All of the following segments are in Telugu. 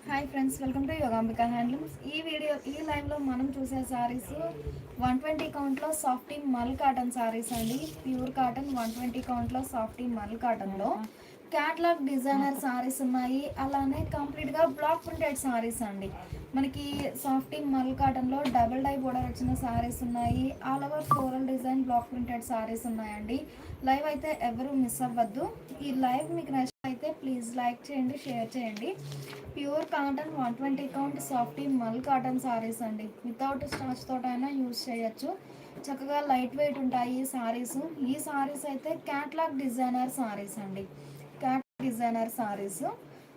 Hi friends, welcome to Yogambika handlooms. ఈ లైవ్లో మనం చూసే సారీస్ 120 కౌంట్లో సాఫ్టీ మల్ కాటన్ సారీస్ అండి. ప్యూర్ కాటన్ 120 కౌంట్లో సాఫ్టీ మల్ కాటన్లో క్యాట్లాగ్ డిజైనర్ సారీస్ ఉన్నాయి. అలానే కంప్లీట్గా బ్లాక్ ప్రింటెడ్ సారీస్ అండి. మనకి సాఫ్టీ మల్ కాటన్లో డబుల్ డై బోర్డర్ వచ్చిన సారీస్ ఉన్నాయి. All over floral design black printed saris ఉన్నాయండి. లైవ్ అయితే ఎవరు మిస్ అవ్వద్దు. ఈ లైవ్ మీకు నచ్చితే ప్లీజ్ లైక్ చేయండి, షేర్ చేయండి. Pure cotton 120 count softy mul cotton saris అండి. వితౌట్ స్టార్చ్ తోటైనా యూజ్ చేయొచ్చు. చక్కగా లైట్ వెయిట్ ఉంటాయి ఈ సారీస్. ఈ సారీస్ అయితే క్యాట్లాగ్ డిజైనర్ సారీస్ అండి. క్యాట్లాగ్ డిజైనర్ సారీస్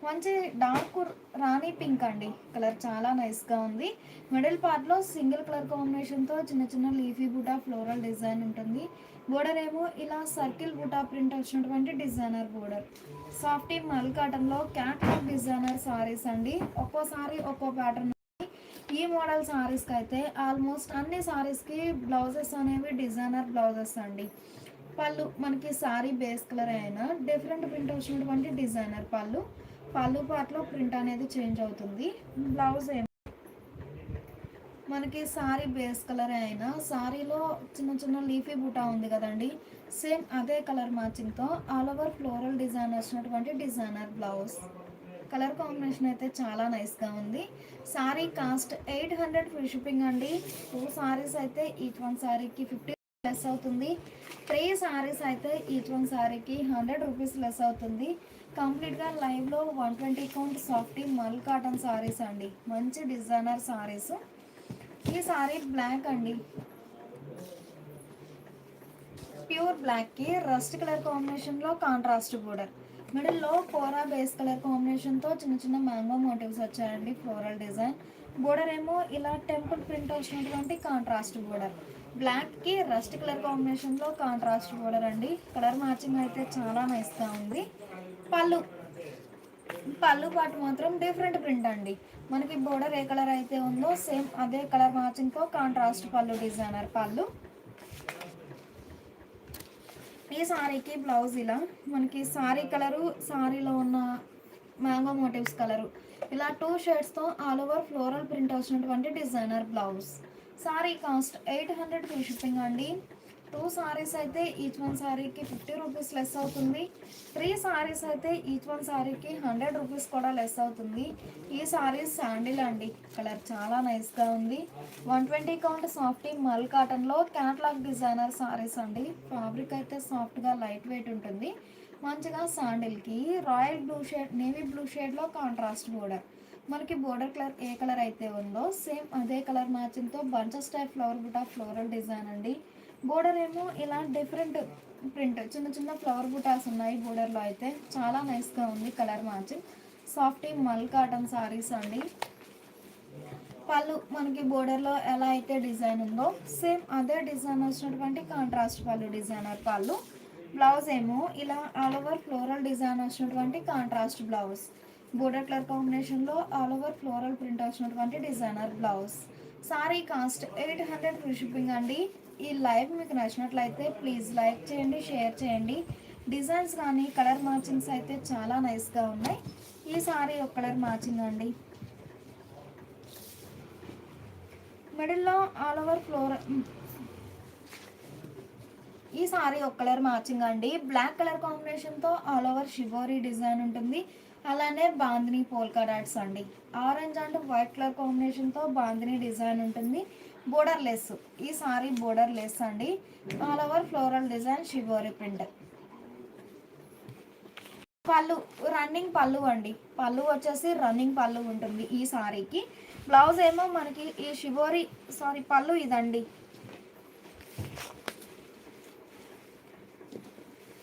మంచి డార్క్ రాణి పింక్ అండి. కలర్ చాలా నైస్గా ఉంది. మిడిల్ పార్ట్లో సింగిల్ కలర్ కాంబినేషన్తో చిన్న చిన్న లీఫీ బూటా ఫ్లోరల్ డిజైన్ ఉంటుంది. బోర్డర్ ఏమో ఇలా సర్కిల్ బూటా ప్రింట్ వచ్చినటువంటి డిజైనర్ బోర్డర్. సాఫ్టీ మల్ కాటన్లో క్యాట్లాగ్ డిజైనర్ సారీస్ అండి. ఒక్కోసారి ఒక్కో ప్యాటర్న్. ఈ మోడల్ సారీస్కి అయితే ఆల్మోస్ట్ అన్ని సారీస్కి బ్లౌజెస్ అనేవి డిజైనర్ బ్లౌజెస్ అండి. పళ్ళు మనకి సారీ బేస్ కలర్ అయినా డిఫరెంట్ ప్రింట్ వచ్చినటువంటి డిజైనర్ పళ్ళు పార్ట్లో ప్రింట్ అనేది చేంజ్ అవుతుంది. బ్లౌజ్ ఏమో మనకి సారీ బేస్ కలర్ అయినా సారీలో చిన్న చిన్న లీఫీ బూటా ఉంది కదండి, సేమ్ అదే కలర్ మ్యాచింగ్తో ఆల్ ఓవర్ ఫ్లోరల్ డిజైన్ వచ్చినటువంటి డిజైనర్ బ్లౌజ్. కలర్ కాంబినేషన్ అయితే చాలా నైస్గా ఉంది. సారీ కాస్ట్ 800 ఫ్రీ షిప్పింగ్ అండి. 2 సారీస్ అయితే ఈచ్ వన్ సారీకి 50 లెస్ అవుతుంది. 3 సారీస్ అయితే ఈచ్ వన్ సారీకి 100 రూపీస్ లెస్ అవుతుంది. కంప్లీట్గా లైవ్లో 120 count softy mul cotton saris అండి. మంచి డిజైనర్ సారీస్. ఈ సారీ బ్లాక్ అండి. ప్యూర్ బ్లాక్కి రస్ట్ కలర్ కాంబినేషన్లో కాంట్రాస్ట్ బోర్డర్. మిడిల్లో కోరా బేస్ కలర్ కాంబినేషన్తో చిన్న చిన్న మ్యాంగో మోటివ్స్ వచ్చాయండి. ఫ్లోరల్ డిజైన్ బోర్డర్ ఏమో ఇలా టెంపుల్ ప్రింట్ వచ్చినటువంటి కాంట్రాస్ట్ బోర్డర్. బ్లాక్కి రస్ట్ కలర్ కాంబినేషన్లో కాంట్రాస్ట్ బోర్డర్ అండి. కలర్ మ్యాచింగ్ అయితే చాలా నైస్గా ఉంది. పళ్ళు పాటు మాత్రం డిఫరెంట్ ప్రింట్ అండి. మనకి బోర్డర్ ఏ కలర్ అయితే ఉందో సేమ్ అదే కలర్ మ్యాచింగ్తో కాంట్రాస్ట్ పళ్ళు డిజైనర్ పళ్ళు. ఈ సారీకి బ్లౌజ్ ఇలా మనకి సారీ కలరు, సారీలో ఉన్న మ్యాంగో మోటివ్స్ కలరు, ఇలా 2 షేడ్స్తో ఆల్ ఓవర్ ఫ్లోరల్ ప్రింట్ వచ్చినటువంటి designer blouse. Sari cost 800 free shipping అండి. 2 సారీస్ అయితే ఈచ్ వన్ సారీకి 50 రూపీస్ లెస్ అవుతుంది. 3 సారీస్ అయితే ఈచ్ వన్ సారీకి 100 రూపీస్ కూడా లెస్ అవుతుంది. ఈ సారీస్ శాండిల్ అండి. కలర్ చాలా నైస్గా ఉంది. 120 కౌంట్ సాఫ్టీ మల్ కాటన్లో క్యాట్లాగ్ డిజైనర్ సారీస్ అండి. ఫ్యాబ్రిక్ అయితే సాఫ్ట్గా లైట్ వెయిట్ ఉంటుంది. మంచిగా శాండిల్కి royal blue shade, navy blue షేడ్లో కాంట్రాస్ట్ బోర్డర్. మనకి బోర్డర్ కలర్ ఏ కలర్ అయితే ఉందో సేమ్ అదే కలర్ మ్యాచింగ్తో బంచెస్ టైప్ ఫ్లవర్ బుటా ఫ్లోరల్ డిజైన్ అండి. బోర్డర్ ఏమో ఇలా డిఫరెంట్ ప్రింట్ చిన్న చిన్న ఫ్లవర్ బుటాస్ ఉన్నాయి. బోర్డర్లో అయితే చాలా నైస్గా ఉంది colour matching. Softy mul cotton saris అండి. పళ్ళు మనకి బోర్డర్లో ఎలా అయితే డిజైన్ ఉందో సేమ్ అదే డిజైన్ వచ్చినటువంటి కాంట్రాస్ట్ పళ్ళు డిజైనర్ పళ్ళు. బ్లౌజ్ ఏమో ఇలా ఆల్ ఓవర్ ఫ్లోరల్ డిజైన్ వచ్చినటువంటి కాంట్రాస్ట్ బ్లౌజ్. బోర్డర్ కలర్ కాంబినేషన్లో ఆల్ ఓవర్ ఫ్లోరల్ ప్రింట్ వచ్చినటువంటి designer blouse. Sari cost 800 free shipping అండి. ఈ లైవ్ మీకు నచ్చినట్లయితే ప్లీజ్ లైక్ చేయండి, షేర్ చేయండి. డిజైన్స్ కానీ కలర్ మ్యాచింగ్స్ అయితే చాలా నైస్గా ఉన్నాయి. ఈ సారీ ఒక కలర్ మ్యాచింగ్ అండి. మిడిల్లో ఆల్ ఓవర్ ఫ్లోరల్. ఈ సారీ ఒక కలర్ మ్యాచింగ్ అండి. బ్లాక్ కలర్ కాంబినేషన్తో ఆల్ ఓవర్ షివోరీ డిజైన్ ఉంటుంది. అలానే బాందిని పోల్కా డాట్స్ అండి. ఆరెంజ్ అండ్ వైట్ కలర్ కాంబినేషన్తో బాందిని డిజైన్ ఉంటుంది. Border less. ఈ సారీ బోర్డర్ లెస్ అండి. All over floral design shibori print. పళ్ళు రన్నింగ్ పళ్ళు అండి. పళ్ళు వచ్చేసి రన్నింగ్ పళ్ళు ఉంటుంది ఈ సారీకి. బ్లౌజ్ ఏమో మనకి ఈ షివోరీ పళ్ళు ఇదండి.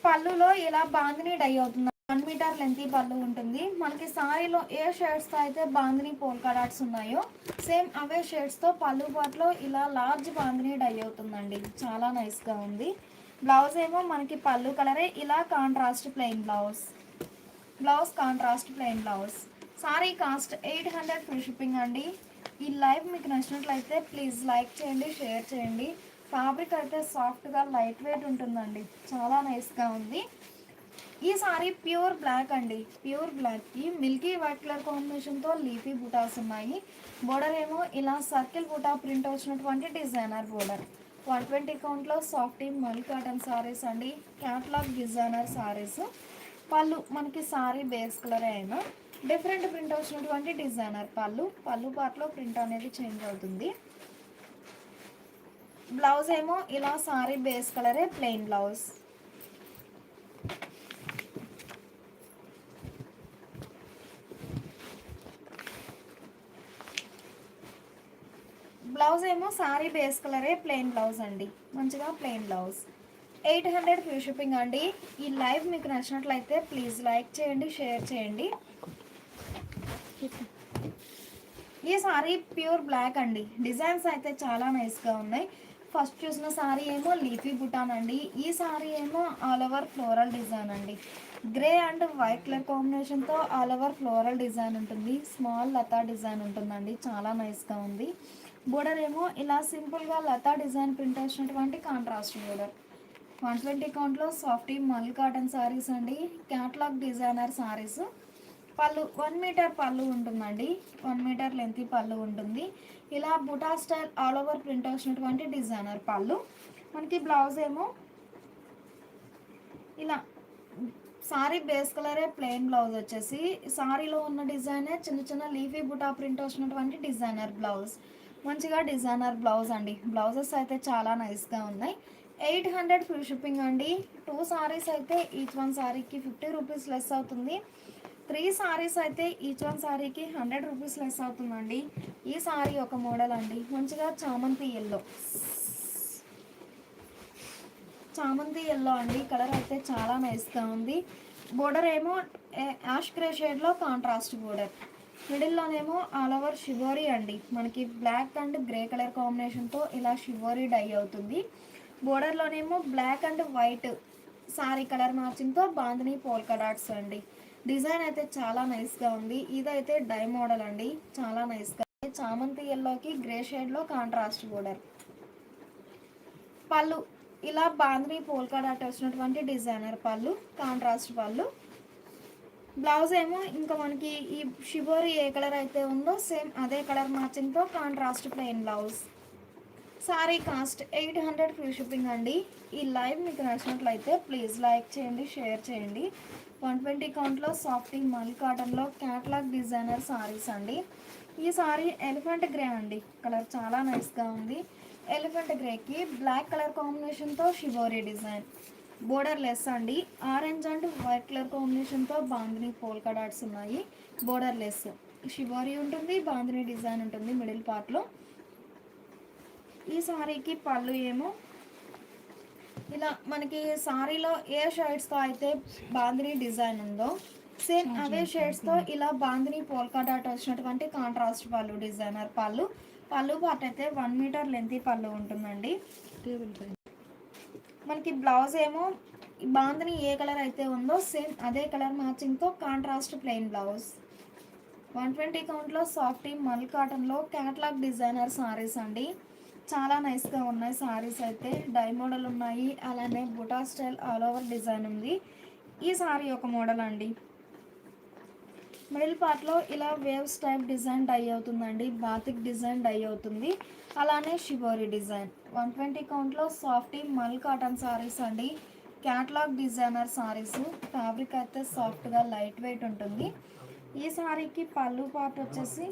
పళ్ళులో ఇలా బాందిని డై అవుతుంది. 1 మీటర్ లెంత్ పళ్ళు ఉంటుంది. మనకి సారీలో ఏ షేడ్స్తో అయితే బాందిని పోల్కా డాట్స్ ఉన్నాయో సేమ్ అవే షేడ్స్తో పళ్ళు పాటలో ఇలా లార్జ్ బాందిని డై అవుతుందండి. చాలా నైస్గా ఉంది. బ్లౌజ్ ఏమో మనకి పళ్ళు కలరే ఇలా contrast plain blouse contrast plain blouse. Sari cost 800 free shipping అండి. ఈ లైవ్ మీకు నచ్చినట్లయితే ప్లీజ్ లైక్ చేయండి, షేర్ చేయండి. ఫ్యాబ్రిక్ అయితే సాఫ్ట్గా లైట్ వెయిట్ ఉంటుందండి. చాలా నైస్గా ఉంది. ఈ సారీ ప్యూర్ బ్లాక్ అండి, ప్యూర్ బ్లాక్కి మిల్కీ వైట్ కలర్ కాంబినేషన్తో లీఫీ బుటాస్ ఉన్నాయి. బోర్డర్ ఏమో ఇలా సర్కిల్ బుటా ప్రింట్ వచ్చినటువంటి డిజైనర్ బోర్డర్. 120 కౌంట్లో సాఫ్టీ మల్ కాటన్ సారీస్ అండి, క్యాట్లాగ్ డిజైనర్ సారీస్. పళ్ళు మనకి సారీ బేస్ కలర్ అయినా డిఫరెంట్ ప్రింట్ వచ్చినటువంటి డిజైనర్ పళ్ళు. పళ్ళు పార్ట్లో ప్రింట్ అనేది చేంజ్ అవుతుంది. బ్లౌజ్ ఏమో ఇలా సారీ బేస్ కలరే ప్లెయిన్ బ్లౌజ్. బ్లౌజ్ ఏమో సారీ బేస్ కలరే ప్లెయిన్ బ్లౌజ్ అండి, మంచిగా ప్లెయిన్ బ్లౌజ్. 800 ఫ్రీ షిప్పింగ్ అండి. ఈ లైవ్ మీకు నచ్చినట్లయితే ప్లీజ్ లైక్ చేయండి, షేర్ చేయండి. ఈ సారీ ప్యూర్ బ్లాక్ అండి, డిజైన్స్ అయితే చాలా నైస్గా ఉన్నాయి. ఫస్ట్ చూసిన సారీ ఏమో లీఫీ బుటాన్ అండి, ఈ సారీ ఏమో ఆల్ ఓవర్ ఫ్లోరల్ డిజైన్ అండి. గ్రే అండ్ వైట్ కలర్ కాంబినేషన్తో ఆల్ ఓవర్ ఫ్లోరల్ డిజైన్ ఉంటుంది. స్మాల్ లతా డిజైన్ ఉంటుందండి, చాలా నైస్గా ఉంది. బోర్డర్ ఏమో ఇలా సింపుల్గా లతా డిజైన్ ప్రింట్ వచ్చినటువంటి కాంట్రాస్ట్ బోర్డర్. 120 కౌంట్లో సాఫ్టీ మల్ కాటన్ సారీస్ అండి, క్యాట్లాగ్ డిజైనర్ సారీస్. పళ్ళు 1 మీటర్ పళ్ళు ఉంటుందండి, 1 మీటర్ లెంత్ పళ్ళు ఉంటుంది. ఇలా బుటా స్టైల్ ఆల్ ఓవర్ ప్రింట్ వచ్చినటువంటి డిజైనర్ పళ్ళు. మనకి బ్లౌజ్ ఏమో ఇలా సారీ బేస్ కలరే ప్లెయిన్ బ్లౌజ్ వచ్చేసి సారీలో ఉన్న డిజైనే చిన్న చిన్న లీఫీ బుటా ప్రింట్ వచ్చినటువంటి డిజైనర్ బ్లౌజ్. మంచిగా డిజైనర్ బ్లౌజ్ అండి. బ్లౌజెస్ అయితే చాలా నైస్గా ఉన్నాయి. 800 ఫ్రీ షిప్పింగ్ అండి. 2 సారీస్ అయితే ఈచ్ వన్ సారీకి 50 రూపీస్ లెస్ అవుతుంది. 3 సారీస్ అయితే ఈచ్ వన్ సారీకి 100 రూపీస్ లెస్ అవుతుందండి. ఈ సారీ ఒక మోడల్ అండి, మంచిగా చామంతి ఎల్లో, చామంతి ఎల్లో అండి. కలర్ అయితే చాలా నైస్గా ఉంది. బోర్డర్ ఏమో యాష్ గ్రే షేడ్లో కాంట్రాస్ట్ బోర్డర్. మిడిల్లోనేమో ఆల్ ఓవర్ షివోరీ అండి, మనకి బ్లాక్ అండ్ గ్రే కలర్ కాంబినేషన్తో ఇలా షివోరీ డై అవుతుంది. బోర్డర్లోనేమో black and white sari colour మ్యాచింగ్తో బాందిని పోల్కా డాట్స్ అండి. డిజైన్ అయితే చాలా నైస్గా ఉంది. ఇదైతే డై మోడల్ అండి, చాలా నైస్గా. చామంతి ఎల్లోకి గ్రే షేడ్లో కాంట్రాస్ట్ బోర్డర్. పళ్ళు ఇలా బాందిని పోల్కా డాట్ వచ్చినటువంటి designer pallu, contrast pallu. Blouse ఏమో ఇంకా మనకి ఈ షిబోరి ఏ కలర్ అయితే ఉందో సేమ్ అదే కలర్ మ్యాచింగ్తో contrast plain blouse. Sari cost 800 free shipping అండి. ఈ లైవ్ మీకు నచ్చినట్లయితే ప్లీజ్ లైక్ చేయండి, షేర్ చేయండి. 120 కౌంట్లో సాఫ్టీ మల్ కాటన్లో క్యాట్లాగ్ డిజైనర్ సారీస్ అండి. ఈ సారీ ఎలిఫెంట్ గ్రే అండి, కలర్ చాలా నైస్గా ఉంది. ఎలిఫెంట్ గ్రేకి బ్లాక్ కలర్ కాంబినేషన్తో షిబోరి డిజైన్. బోర్డర్ లెస్ అండి, ఆరెంజ్ అండ్ వైట్ కలర్ కాంబినేషన్తో బాందిని పోల్కా డాట్స్ ఉన్నాయి. బోర్డర్ లెస్ షిబోరి ఉంటుంది, బాందిని డిజైన్ ఉంటుంది మిడిల్ పార్ట్లో. ఈ సారీకి పళ్ళు ఏమో ఇలా మనకి సారీలో ఏ షేడ్స్తో అయితే బాందిని డిజైన్ ఉందో సేమ్ అవే షేడ్స్తో ఇలా బాందిని పోల్కా డాట్ వచ్చినటువంటి కాంట్రాస్ట్ పళ్ళు డిజైనర్ పళ్ళు. పళ్ళు పార్ట్ అయితే 1 మీటర్ లెంత్ పళ్ళు ఉంటుందండి. మనకి బ్లౌజ్ ఏమో బాందిని ఏ కలర్ అయితే ఉందో సేమ్ అదే కలర్ మ్యాచింగ్తో కాంట్రాస్ట్ ప్లెయిన్ బ్లౌజ్. 120 కౌంట్లో సాఫ్టీ మల్ కాటన్లో క్యాట్లాగ్ డిజైనర్ సారీస్ అండి. చాలా నైస్గా ఉన్నాయి సారీస్ అయితే, డై మోడల్ ఉన్నాయి, అలానే బుటా స్టైల్ ఆల్ ఓవర్ డిజైన్ ఉంది. ఈ సారీ ఒక మోడల్ అండి. మిడిల్ పార్ట్లో ఇలా వేవ్స్ టైప్ డిజైన్ డై అవుతుందండి, బాతిక్ డిజైన్ డై అవుతుంది, అలానే షిబోరి డిజైన్. 120 కౌంట్లో సాఫ్టీ మల్ కాటన్ సారీస్ అండి, క్యాట్లాగ్ డిజైనర్ సారీస్. ఫ్యాబ్రిక్ అయితే సాఫ్ట్గా లైట్ వెయిట్ ఉంటుంది. ఈ సారీకి పళ్ళు పార్ట్ వచ్చేసి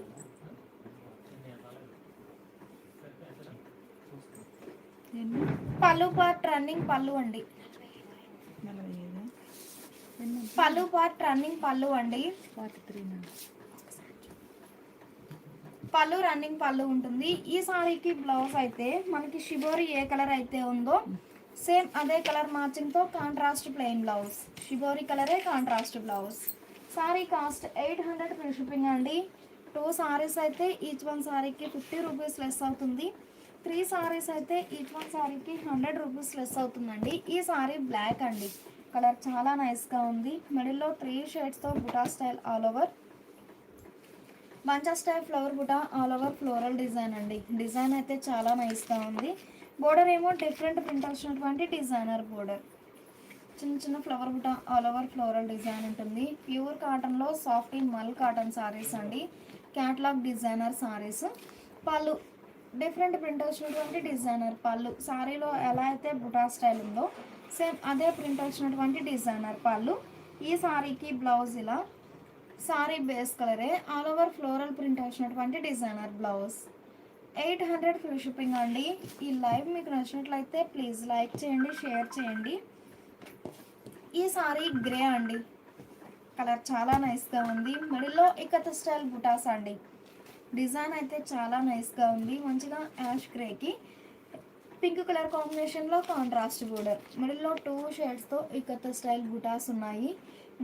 పళ్ళు పార్ట్ రన్నింగ్ పళ్ళు అండి, పళ్ళు పార్ట్ రన్నింగ్ పళ్ళు అండి, పళ్ళు రన్నింగ్ పళ్ళు ఉంటుంది. ఈ సారీకి బ్లౌజ్ అయితే మనకి షిబోరి ఏ కలర్ అయితే ఉందో సేమ్ అదే కలర్ మ్యాచింగ్తో కాంట్రాస్ట్ ప్లెయిన్ బ్లౌజ్. షిబోరి కలరే contrast blouse. Sari cost 800 free shipping అండి. 2 సారీస్ అయితే ఈచ్ వన్ సారీకి 50 రూపీస్ లెస్ అవుతుంది. 3 సారీస్ అయితే ఈచ్ వన్ సారీకి 100 రూపీస్ లెస్ అవుతుందండి. ఈ సారీ బ్లాక్ అండి, కలర్ చాలా నైస్గా ఉంది. మిడిల్లో 3 షేడ్స్తో బుటా స్టైల్ ఆల్ ఓవర్, బంచా స్టైల్ ఫ్లవర్ బుటా ఆల్ ఓవర్ ఫ్లోరల్ డిజైన్ అండి. డిజైన్ అయితే చాలా నైస్గా ఉంది. బోర్డర్ ఏమో డిఫరెంట్ ప్రింట్ వచ్చినటువంటి డిజైనర్ బోర్డర్. చిన్న చిన్న ఫ్లవర్ బుట్ట ఆల్ ఓవర్ ఫ్లోరల్ డిజైన్ ఉంటుంది. ప్యూర్ కాటన్లో సాఫ్ట్ మల్ కాటన్ సారీస్ అండి. Catalogue designer saris. Pallu different print వచ్చినటువంటి డిజైనర్ పళ్ళు. సారీలో ఎలా అయితే బుటా స్టైల్ ఉందో సేమ్ అదే ప్రింట్ వచ్చినటువంటి డిజైనర్ పళ్ళు. ఈ సారీకి బ్లౌజ్ ఇలా సారీ బేస్ కలరే ఆల్ ఓవర్ ఫ్లోరల్ ప్రింట్ వచ్చినటువంటి డిజైనర్ బ్లౌజ్. 800 ఫ్రీ షిప్పింగ్ అండి. ఈ లైవ్ మీకు నచ్చినట్లయితే ప్లీజ్ లైక్ చేయండి, షేర్ చేయండి. ఈ సారీ గ్రే అండి, కలర్ చాలా నైస్గా ఉంది. మిడిల్లో ఇకత్ స్టైల్ బుటాస్ అండి. డిజైన్ అయితే చాలా నైస్గా ఉంది. మంచిగా యాష్ గ్రేకి పింక్ కలర్ కాంబినేషన్లో కాంట్రాస్ట్ బోర్డర్. మిడిల్లో 2 షేడ్స్తో ఇకత్ స్టైల్ బుటాస్ ఉన్నాయి.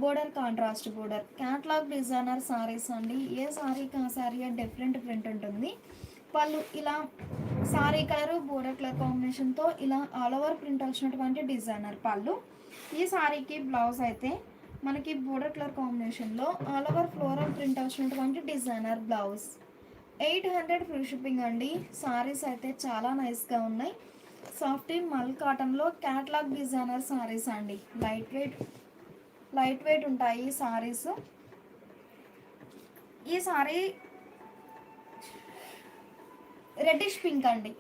Border contrast border. Catalogue designer saris అండి. ఏ సారీకి ఆ సారీ డిఫరెంట్ ప్రింట్ ఉంటుంది. పళ్ళు ఇలా సారీ కలరు బోర్డర్ కలర్ కాంబినేషన్తో ఇలా ఆల్ ఓవర్ ప్రింట్ వచ్చినటువంటి డిజైనర్ పళ్ళు. ఈ సారీకి బ్లౌజ్ అయితే మనకి బోర్డర్ కలర్ కాంబినేషన్లో ఆల్ ఓవర్ ఫ్లోరల్ ప్రింట్ వచ్చినటువంటి డిజైనర్ బ్లౌజ్. 800 ఫ్రీ షిప్పింగ్ అండి. సారీస్ అయితే చాలా నైస్గా ఉన్నాయి. సాఫ్ట్ మల్ కాటన్లో క్యాట్లాగ్ డిజైనర్ సారీస్ అండి. లైట్ వెయిట్ ఉంటాయి సారీస్. ఈ సారీ రెడ్డిష్ పింక్ అండి.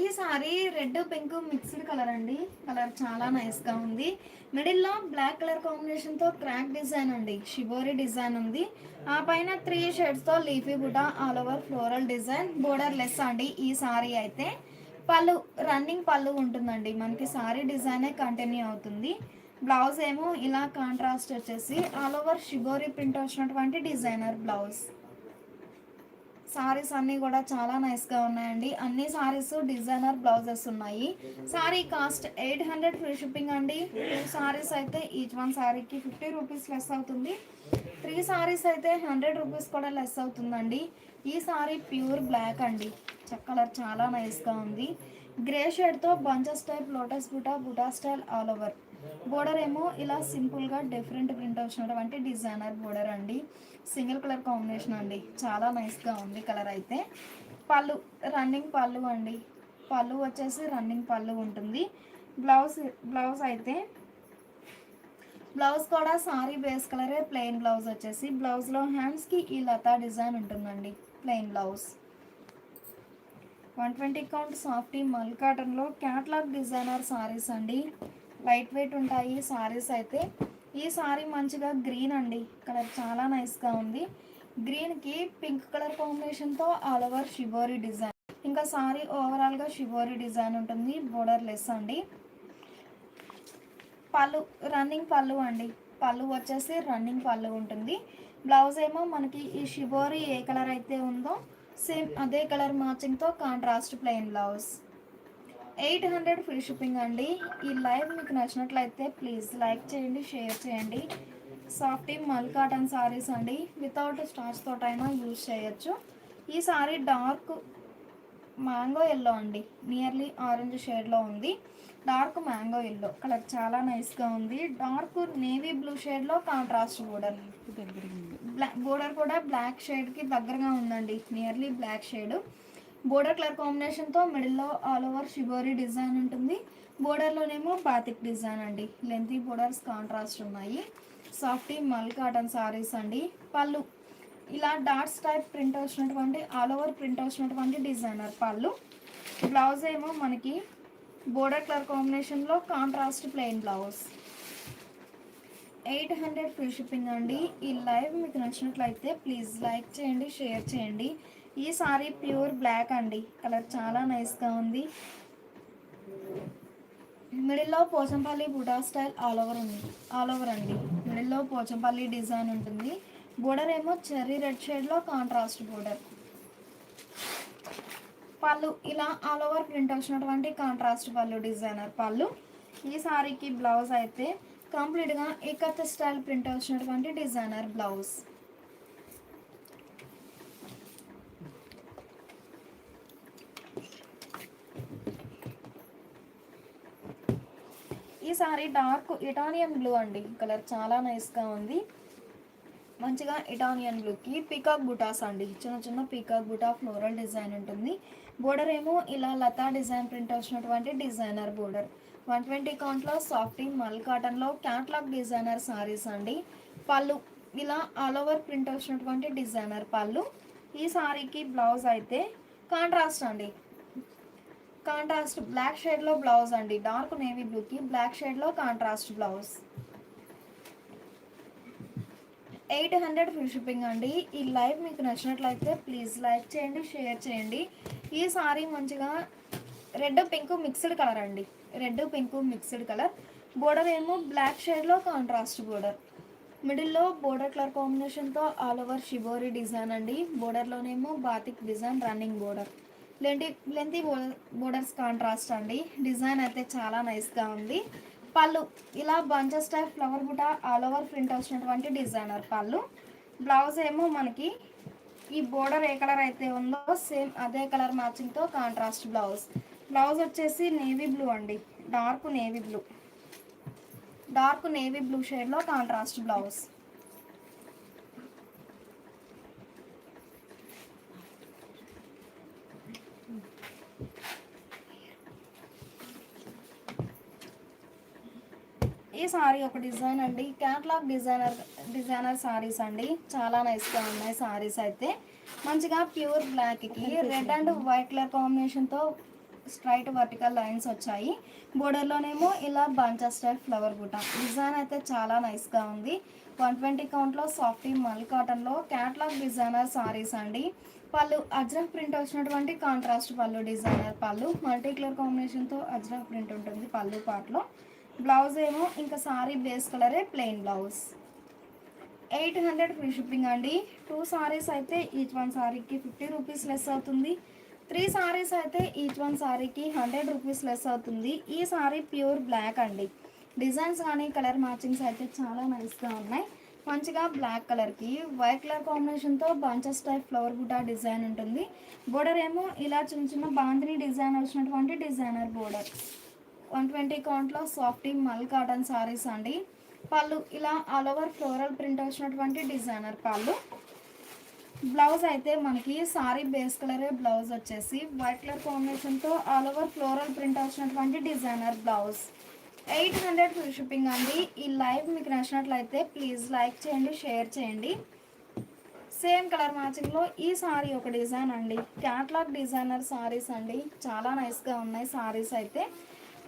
ఈ sari red pink mixed colour అండి. కలర్ చాలా నైస్గా ఉంది. మిడిల్లో బ్లాక్ కలర్ కాంబినేషన్తో క్రాక్ డిజైన్ అండి. షిబోరి డిజైన్ ఉంది. ఆ పైన 3 షేడ్స్తో లీఫీ బుటా all over floral design. Borderless అండి. ఈ సారీ అయితే పళ్ళు రన్నింగ్ పళ్ళు ఉంటుందండి. మనకి సారీ డిజైనే కంటిన్యూ అవుతుంది. బ్లౌజ్ ఏమో ఇలా కాంట్రాస్ట్ వచ్చేసి ఆల్ ఓవర్ షిబోరి ప్రింట్ వచ్చినటువంటి డిజైనర్ బ్లౌజ్. సారీస్ అన్నీ కూడా చాలా నైస్గా ఉన్నాయండి. అన్ని సారీస్ డిజైనర్ బ్లౌజెస్ ఉన్నాయి. సారీ కాస్ట్ 800 ఫ్రీ షిప్పింగ్ అండి. 2 సారీస్ అయితే ఈచ్ వన్ సారీకి 50 రూపీస్ లెస్ అవుతుంది. 3 సారీస్ అయితే 100 రూపీస్ కూడా లెస్ అవుతుందండి. ఈ సారీ ప్యూర్ బ్లాక్ అండి. కలర్ చాలా నైస్గా ఉంది. గ్రే షేడ్తో బంచెస్ టైప్ లోటస్ బుటా స్టైల్ ఆల్ ఓవర్. బోర్డర్ ఏమో ఇలా సింపుల్గా డిఫరెంట్ ప్రింట్ వచ్చినటువంటి డిజైనర్ బోర్డర్ అండి. సింగిల్ కలర్ కాంబినేషన్ అండి. చాలా నైస్గా ఉంది కలర్ అయితే. పళ్ళు రన్నింగ్ పళ్ళు అండి. పళ్ళు వచ్చేసి రన్నింగ్ పళ్ళు ఉంటుంది. బ్లౌజ్ అయితే బ్లౌజ్ కూడా సారీ బేస్ కలరే ప్లెయిన్ బ్లౌజ్ వచ్చేసి బ్లౌజ్లో హ్యాండ్స్కి ఈ లతా డిజైన్ ఉంటుందండి. Plain blouse. 120 count softy mul కాటన్లో క్యాట్లాగ్ డిజైనర్ సారీస్ అండి. లైట్ వెయిట్ ఉంటాయి సారీస్ అయితే. ఈ సారీ మంచిగా గ్రీన్ అండి. కలర్ చాలా నైస్గా ఉంది. గ్రీన్కి పింక్ కలర్ కాంబినేషన్తో ఆల్ ఓవర్ షిబోరి డిజైన్. ఇంకా సారీ ఓవరాల్గా షిబోరి డిజైన్ ఉంటుంది. బోర్డర్ లెస్ అండి. పళ్ళు రన్నింగ్ పళ్ళు అండి. పళ్ళు వచ్చేసి రన్నింగ్ పళ్ళు ఉంటుంది. బ్లౌజ్ ఏమో మనకి ఈ షిబోరి ఏ కలర్ అయితే ఉందో సేమ్ అదే కలర్ మ్యాచింగ్తో contrast plain blouse. 800 free shipping అండి. ఈ లైవ్ మీకు నచ్చినట్లయితే ప్లీజ్ లైక్ చేయండి, షేర్ చేయండి. సాఫ్టీ మల్ కాటన్ సారీస్ అండి. వితౌట్ స్టార్చ్ తోటైనా యూజ్ చేయొచ్చు. ఈ సారీ డార్క్ మ్యాంగో ఎల్లో అండి. నియర్లీ ఆరెంజ్ షేడ్లో ఉంది. డార్క్ మ్యాంగో ఎల్లో కలర్ చాలా నైస్గా ఉంది. డార్క్ నేవీ బ్లూ షేడ్లో కాంట్రాస్ట్ బోర్డర్. బోర్డర్ కూడా బ్లాక్ షేడ్కి దగ్గరగా ఉందండి. Nearly black shade. Border colour కాంబినేషన్తో మిడిల్లో ఆల్ ఓవర్ షిబోరి డిజైన్ ఉంటుంది. బోర్డర్లోనేమో బాతిక్ డిజైన్ అండి. లెంతీ బోర్డర్స్ కాంట్రాస్ట్ ఉన్నాయి. సాఫ్టీ మల్ కాటన్ సారీస్ అండి. పళ్ళు ఇలా డాట్స్ టైప్ ప్రింట్ వచ్చినటువంటి ఆల్ ఓవర్ ప్రింట్ వచ్చినటువంటి డిజైనర్ పళ్ళు. బ్లౌజ్ ఏమో మనకి బోర్డర్ కలర్ కాంబినేషన్లో contrast plain blouse. 800 free shipping అండి. ఈ లైవ్ మీకు నచ్చినట్లయితే ప్లీజ్ లైక్ చేయండి, షేర్ చేయండి. ఈ సారీ ప్యూర్ బ్లాక్ అండి. కలర్ చాలా నైస్గా ఉంది. మిడిల్లో పోచంపల్లి బుటా స్టైల్ ఆల్ ఓవర్ అండి. మిడిల్లో పోచంపల్లి డిజైన్ ఉంటుంది. బోర్డర్ ఏమో చెర్రీ రెడ్ షేడ్లో కాంట్రాస్ట్ బోర్డర్. పళ్ళు ఇలా ఆల్ ఓవర్ ప్రింట్ వచ్చినటువంటి కాంట్రాస్ట్ పళ్ళు డిజైనర్ పళ్ళు. ఈ సారీకి బ్లౌజ్ అయితే కంప్లీట్గా ఇకత్ స్టైల్ ప్రింట్ వచ్చినటువంటి designer blouse. Sari dark Italian blue అండి, కలర్ చాలా నైస్గా ఉంది. మంచిగా ఇటాలియన్ బ్లూకి పీకాక్ బుటాస్ అండి, చిన్న చిన్న పీకాక్ బుటా ఫ్లోరల్ డిజైన్ ఉంటుంది. బోర్డర్ ఏమో ఇలా లతా డిజైన్ ప్రింట్ వచ్చినటువంటి డిజైనర్ బోర్డర్. 120 కౌంట్లో సాఫ్టీ మల్ కాటన్లో క్యాట్లాగ్ డిజైనర్ సారీస్ అండి. పళ్ళు ఇలా ఆల్ ఓవర్ ప్రింట్ వచ్చినటువంటి డిజైనర్ పళ్ళు. ఈ సారీకి బ్లౌజ్ అయితే కాంట్రాస్ట్ అండి, కాంట్రాస్ట్ బ్లాక్ షేడ్లో బ్లౌజ్ అండి, డార్క్ నేవీ బ్లూకి బ్లాక్ షేడ్లో కాంట్రాస్ట్ బ్లౌజ్. 800 ఫ్రీ షిప్పింగ్ అండి. ఈ లైవ్ మీకు నచ్చినట్లయితే ప్లీజ్ లైక్ చేయండి, షేర్ చేయండి. ఈ సారీ మంచిగా రెడ్ పింక్ మిక్స్డ్ కలర్ అండి, red pink mixed colour. Border ఏమో బ్లాక్ షేడ్లో కాంట్రాస్ట్ బోర్డర్. మిడిల్లో బోర్డర్ కలర్ కాంబినేషన్తో ఆల్ ఓవర్ షిబోరి డిజైన్ అండి. బోర్డర్లోనేమో batik design running border. Lengthy borders contrast అండి. డిజైన్ అయితే చాలా నైస్గా ఉంది. పళ్ళు ఇలా బంచెస్ టైప్ ఫ్లవర్ బుట్ట ఆల్ ఓవర్ ప్రింట్ వచ్చినటువంటి డిజైనర్ పళ్ళు. బ్లౌజ్ ఏమో మనకి ఈ బోర్డర్ ఏ కలర్ అయితే ఉందో సేమ్ అదే కలర్ మ్యాచింగ్తో కాంట్రాస్ట్ బ్లౌజ్. బ్లౌజ్ వచ్చేసి నేవీ బ్లూ అండి, dark navy blue, dark navy blue షేడ్లో కాంట్రాస్ట్ బ్లౌజ్. ఈ సారీ ఒక డిజైన్ అండి, క్యాట్లాగ్ డిజైనర్ సారీస్ అండి, చాలా నైస్గా ఉన్నాయి సారీస్ అయితే. మంచిగా ప్యూర్ బ్లాక్కి రెడ్ అండ్ వైట్ కలర్ కాంబినేషన్తో స్ట్రైట్ వర్టికల్ లైన్స్ వచ్చాయి. బోర్డర్లోనేమో ఇలా బంచెస్ టైప్ ఫ్లవర్ బుట్ట. డిజైన్ అయితే చాలా నైస్గా ఉంది. 120 కౌంట్లో సాఫ్టీ మల్ కాటన్లో క్యాట్లాగ్ డిజైనర్ సారీస్ అండి. పళ్ళు అజ్రక్ ప్రింట్ వచ్చినటువంటి కాంట్రాస్ట్ పళ్ళు డిజైనర్ పళ్ళు. మల్టీ కలర్ కాంబినేషన్తో అజ్రక్ ప్రింట్ ఉంటుంది పళ్ళు పార్ట్లో. బ్లౌజ్ ఏమో ఇంకా సారీ బేస్ కలరే ప్లెయిన్ బ్లౌజ్. 800 ఫ్రీ షిప్పింగ్ అండి. 2 సారీస్ అయితే ఈచ్ వన్ సారీకి 50 రూపీస్ లెస్ అవుతుంది. 3 సారీస్ అయితే ఈచ్ వన్ సారీకి 100 రూపీస్ లెస్ అవుతుంది. ఈ సారీ ప్యూర్ బ్లాక్ అండి. డిజైన్స్ కానీ కలర్ మ్యాచింగ్స్ అయితే చాలా నైస్గా ఉన్నాయి. మంచిగా బ్లాక్ కలర్కి వైట్ కలర్ కాంబినేషన్తో బంచెస్ టైప్ ఫ్లవర్ బుటా డిజైన్ ఉంటుంది. బోర్డర్ ఏమో ఇలా చిన్న చిన్న బాందిని డిజైన్ వచ్చినటువంటి డిజైనర్ బోర్డర్. 120 కౌంట్లో సాఫ్టీ మల్ కాటన్ సారీస్ అండి. పళ్ళు ఇలా ఆల్ ఓవర్ ఫ్లోరల్ ప్రింట్ వచ్చినటువంటి డిజైనర్ పళ్ళు. బ్లౌజ్ అయితే మనకి సారీ బేస్ కలరే బ్లౌజ్ వచ్చేసి వైట్ కలర్ కాంబినేషన్తో ఆల్ ఓవర్ ఫ్లోరల్ ప్రింట్ వచ్చినటువంటి డిజైనర్ బ్లౌజ్. 800 ఫ్రీ షిప్పింగ్ అండి. ఈ లైవ్ మీకు నచ్చినట్లయితే ప్లీజ్ లైక్ చేయండి, షేర్ చేయండి. సేమ్ కలర్ మ్యాచింగ్లో ఈ సారీ ఒక డిజైన్ అండి, క్యాట్లాగ్ డిజైనర్ సారీస్ అండి, చాలా నైస్గా ఉన్నాయి సారీస్ అయితే.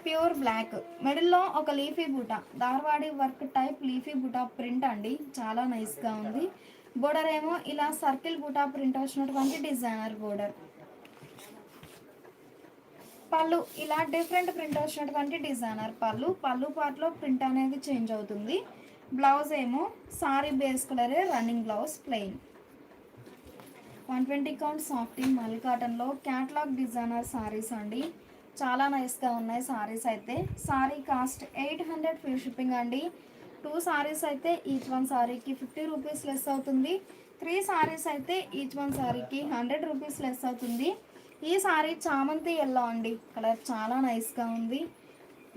ప్యూర్ బ్లాక్ మిడిల్లో ఒక లీఫీ బూటా ధార్వాడి వర్క్ టైప్ లీఫీ బూటా ప్రింట్ అండి, చాలా నైస్గా ఉంది. బోర్డర్ ఏమో ఇలా సర్కిల్ బూటా ప్రింట్ వచ్చినటువంటి డిజైనర్ బోర్డర్. పళ్ళు ఇలా డిఫరెంట్ ప్రింట్ వచ్చినటువంటి డిజైనర్ పళ్ళు. పళ్ళు పార్ట్లో ప్రింట్ అనేది చేంజ్ అవుతుంది. బ్లౌజ్ ఏమో సారీ బేస్ కలరే running blouse plain. 120 count softy mul కాటన్లో క్యాట్లాగ్ డిజైనర్ సారీస్ అండి, చాలా నైస్గా ఉన్నాయి సారీస్ అయితే. సారీ కాస్ట్ 800 ఫ్రీ షిప్పింగ్ అండి. 2 సారీస్ అయితే ఈచ్ వన్ సారీకి 50 రూపీస్ లెస్ అవుతుంది. 3 సారీస్ అయితే ఈచ్ వన్ సారీకి 100 రూపీస్ లెస్ అవుతుంది. ఈ సారీ చామంతి ఎల్లో అండి, కలర్ చాలా నైస్గా ఉంది.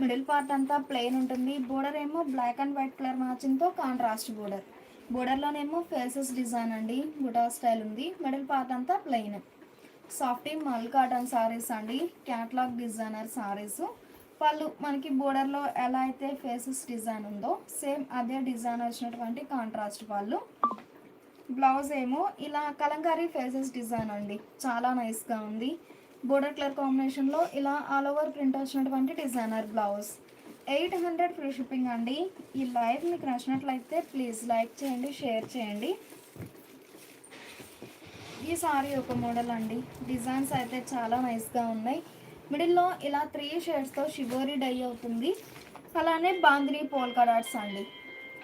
మిడిల్ పార్ట్ అంతా ప్లెయిన్ ఉంటుంది. బోర్డర్ ఏమో బ్లాక్ అండ్ వైట్ కలర్ మ్యాచింగ్తో కాంట్రాస్ట్ బోర్డర్. బోర్డర్లోనేమో ఫేసెస్ డిజైన్ అండి, బుటా స్టైల్ ఉంది. మిడిల్ పార్ట్ అంతా plain. Softy mul cotton saris అండి, క్యాట్లాగ్ డిజైనర్ సారీస్. పళ్ళు మనకి బోర్డర్లో ఎలా అయితే ఫేసెస్ డిజైన్ ఉందో సేమ్ అదే డిజైన్ వచ్చినటువంటి కాంట్రాస్ట్ పళ్ళు. బ్లౌజ్ ఏమో ఇలా కలంకారీ ఫేసెస్ డిజైన్ అండి, చాలా నైస్గా ఉంది. బోర్డర్ కలర్ కాంబినేషన్లో ఇలా ఆల్ ఓవర్ ప్రింట్ వచ్చినటువంటి డిజైనర్ బ్లౌజ్. 800 ఫ్రీ షిప్పింగ్ అండి. ఈ లైవ్ మీకు నచ్చినట్లయితే ప్లీజ్ లైక్ చేయండి, షేర్ చేయండి. ఈ సారీ ఒక మోడల్ అండి, డిజైన్స్ అయితే చాలా నైస్గా ఉన్నాయి. మిడిల్లో ఇలా 3 షేడ్స్తో షిబోరి డై అవుతుంది. అలానే బాందిని పోల్కా డాట్స్ అండి,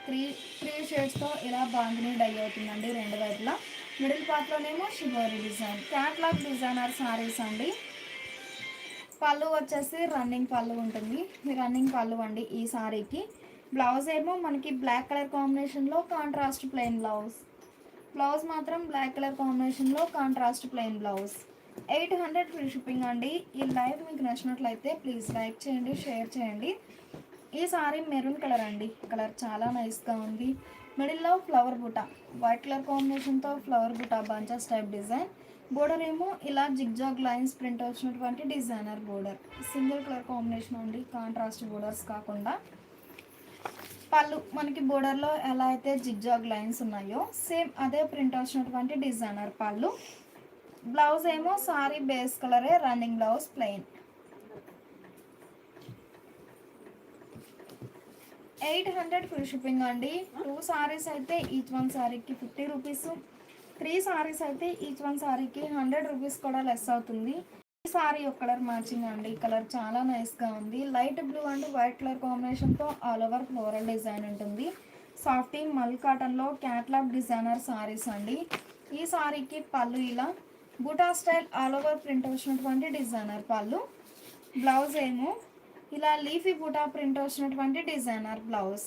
3 షేడ్స్తో ఇలా బాందిని డై అవుతుందండి రెండు వైపులా. మిడిల్ పార్ట్లోనేమో shibori design. Catalogue designer saris అండి. పళ్ళు వచ్చేసి రన్నింగ్ పళ్ళు ఉంటుంది, రన్నింగ్ పళ్ళు అండి ఈ సారీకి. బ్లౌజ్ ఏమో మనకి బ్లాక్ కలర్ కాంబినేషన్లో కాంట్రాస్ట్ ప్లెయిన్ బ్లౌజ్. బ్లౌజ్ మాత్రం బ్లాక్ కలర్ కాంబినేషన్లో contrast plain blouse. 800 free shipping అండి. ఈ లైవ్ మీకు నచ్చినట్లయితే ప్లీజ్ లైక్ చేయండి, షేర్ చేయండి. ఈ సారీ మెరూన్ కలర్ అండి, కలర్ చాలా నైస్గా ఉంది. మిడిల్లో ఫ్లవర్ బుటా, వైట్ కలర్ కాంబినేషన్తో ఫ్లవర్ బుటా బంచెస్ టైప్ డిజైన్. బోర్డర్ ఏమో ఇలా జిగ్జాగ్ లైన్స్ ప్రింట్ వచ్చినటువంటి designer border. Single colour combination అండి, కాంట్రాస్ట్ బోర్డర్స్ కాకుండా. పళ్ళు మనకి బోర్డర్లో ఎలా అయితే జిగ్జాగ్ లైన్స్ ఉన్నాయో సేమ్ అదే ప్రింట్ వచ్చినటువంటి డిజైనర్ పళ్ళు. బ్లౌజ్ ఏమో సారీ బేస్ కలరే, running blouse plain. 800 free shipping అండి. 2 సారీస్ అయితే ఈచ్ వన్ సారీకి 50 రూపీస్. 3 సారీస్ అయితే ఈచ్ వన్ సారీకి 100 రూపీస్ కూడా లెస్ అవుతుంది. ఈ సారీ ఒక కలర్ మ్యాచింగ్ అండి, కలర్ చాలా నైస్గా ఉంది. Light blue and white colour కాంబినేషన్తో ఆల్ ఓవర్ ఫ్లోరల్ డిజైన్ ఉంటుంది. సాఫ్టీ మల్ కాటన్లో క్యాట్లాగ్ డిజైనర్ సారీస్ అండి. ఈ సారీకి పళ్ళు ఇలా బూటా స్టైల్ ఆల్ ఓవర్ ప్రింట్ వచ్చినటువంటి డిజైనర్ పళ్ళు. బ్లౌజ్ ఏమో ఇలా లీఫీ బూటా ప్రింట్ వచ్చినటువంటి డిజైనర్ బ్లౌజ్.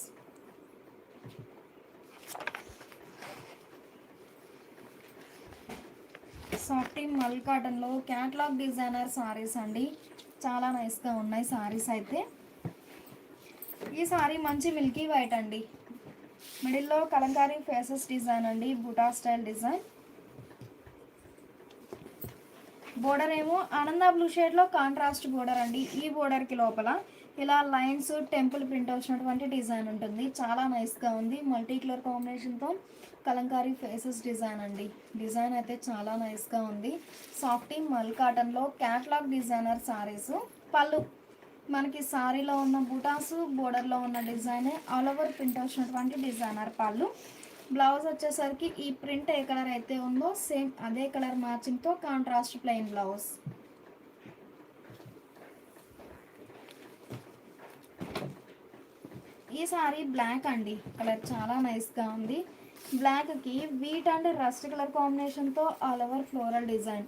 సాఫ్టీ మల్ కాటన్లో క్యాట్లాగ్ డిజైనర్ సారీస్ అండి, చాలా నైస్గా ఉన్నాయి సారీస్ అయితే. ఈ సారీ మంచి మిల్కీ వైట్ అండి, మిడిల్లో కలంకారీ ఫేసెస్ డిజైన్ అండి, బూటా స్టైల్ డిజైన్. బోర్డర్ ఏమో ఆనంద బ్లూ షేడ్లో కాంట్రాస్ట్ బోర్డర్ అండి. ఈ బోర్డర్కి లోపల ఇలా లైన్స్ టెంపుల్ ప్రింట్ వచ్చినటువంటి డిజైన్ ఉంటుంది, చాలా నైస్గా ఉంది. మల్టీ కలర్ కాంబినేషన్తో కలంకారీ ఫేసెస్ డిజైన్ అండి, డిజైన్ అయితే చాలా నైస్గా ఉంది. సాఫ్టీ మల్ కాటన్లో క్యాట్లాగ్ డిజైనర్ సారీస్. పళ్ళు మనకి సారీలో ఉన్న బూటాసు బోర్డర్లో ఉన్న డిజైనే ఆల్ ఓవర్ ప్రింట్ వచ్చినటువంటి డిజైనర్ పళ్ళు. బ్లౌజ్ వచ్చేసరికి ఈ ప్రింట్ ఏ కలర్ అయితే ఉందో సేమ్ అదే కలర్ మ్యాచింగ్తో కాంట్రాస్ట్ ప్లెయిన్ బ్లౌజ్. ఈ సారీ బ్లాక్ అండి, కలర్ చాలా నైస్గా ఉంది. బ్లాక్కి వీట్ అండ్ రస్ట్ కలర్ కాంబినేషన్తో ఆల్ ఓవర్ ఫ్లోరల్ డిజైన్,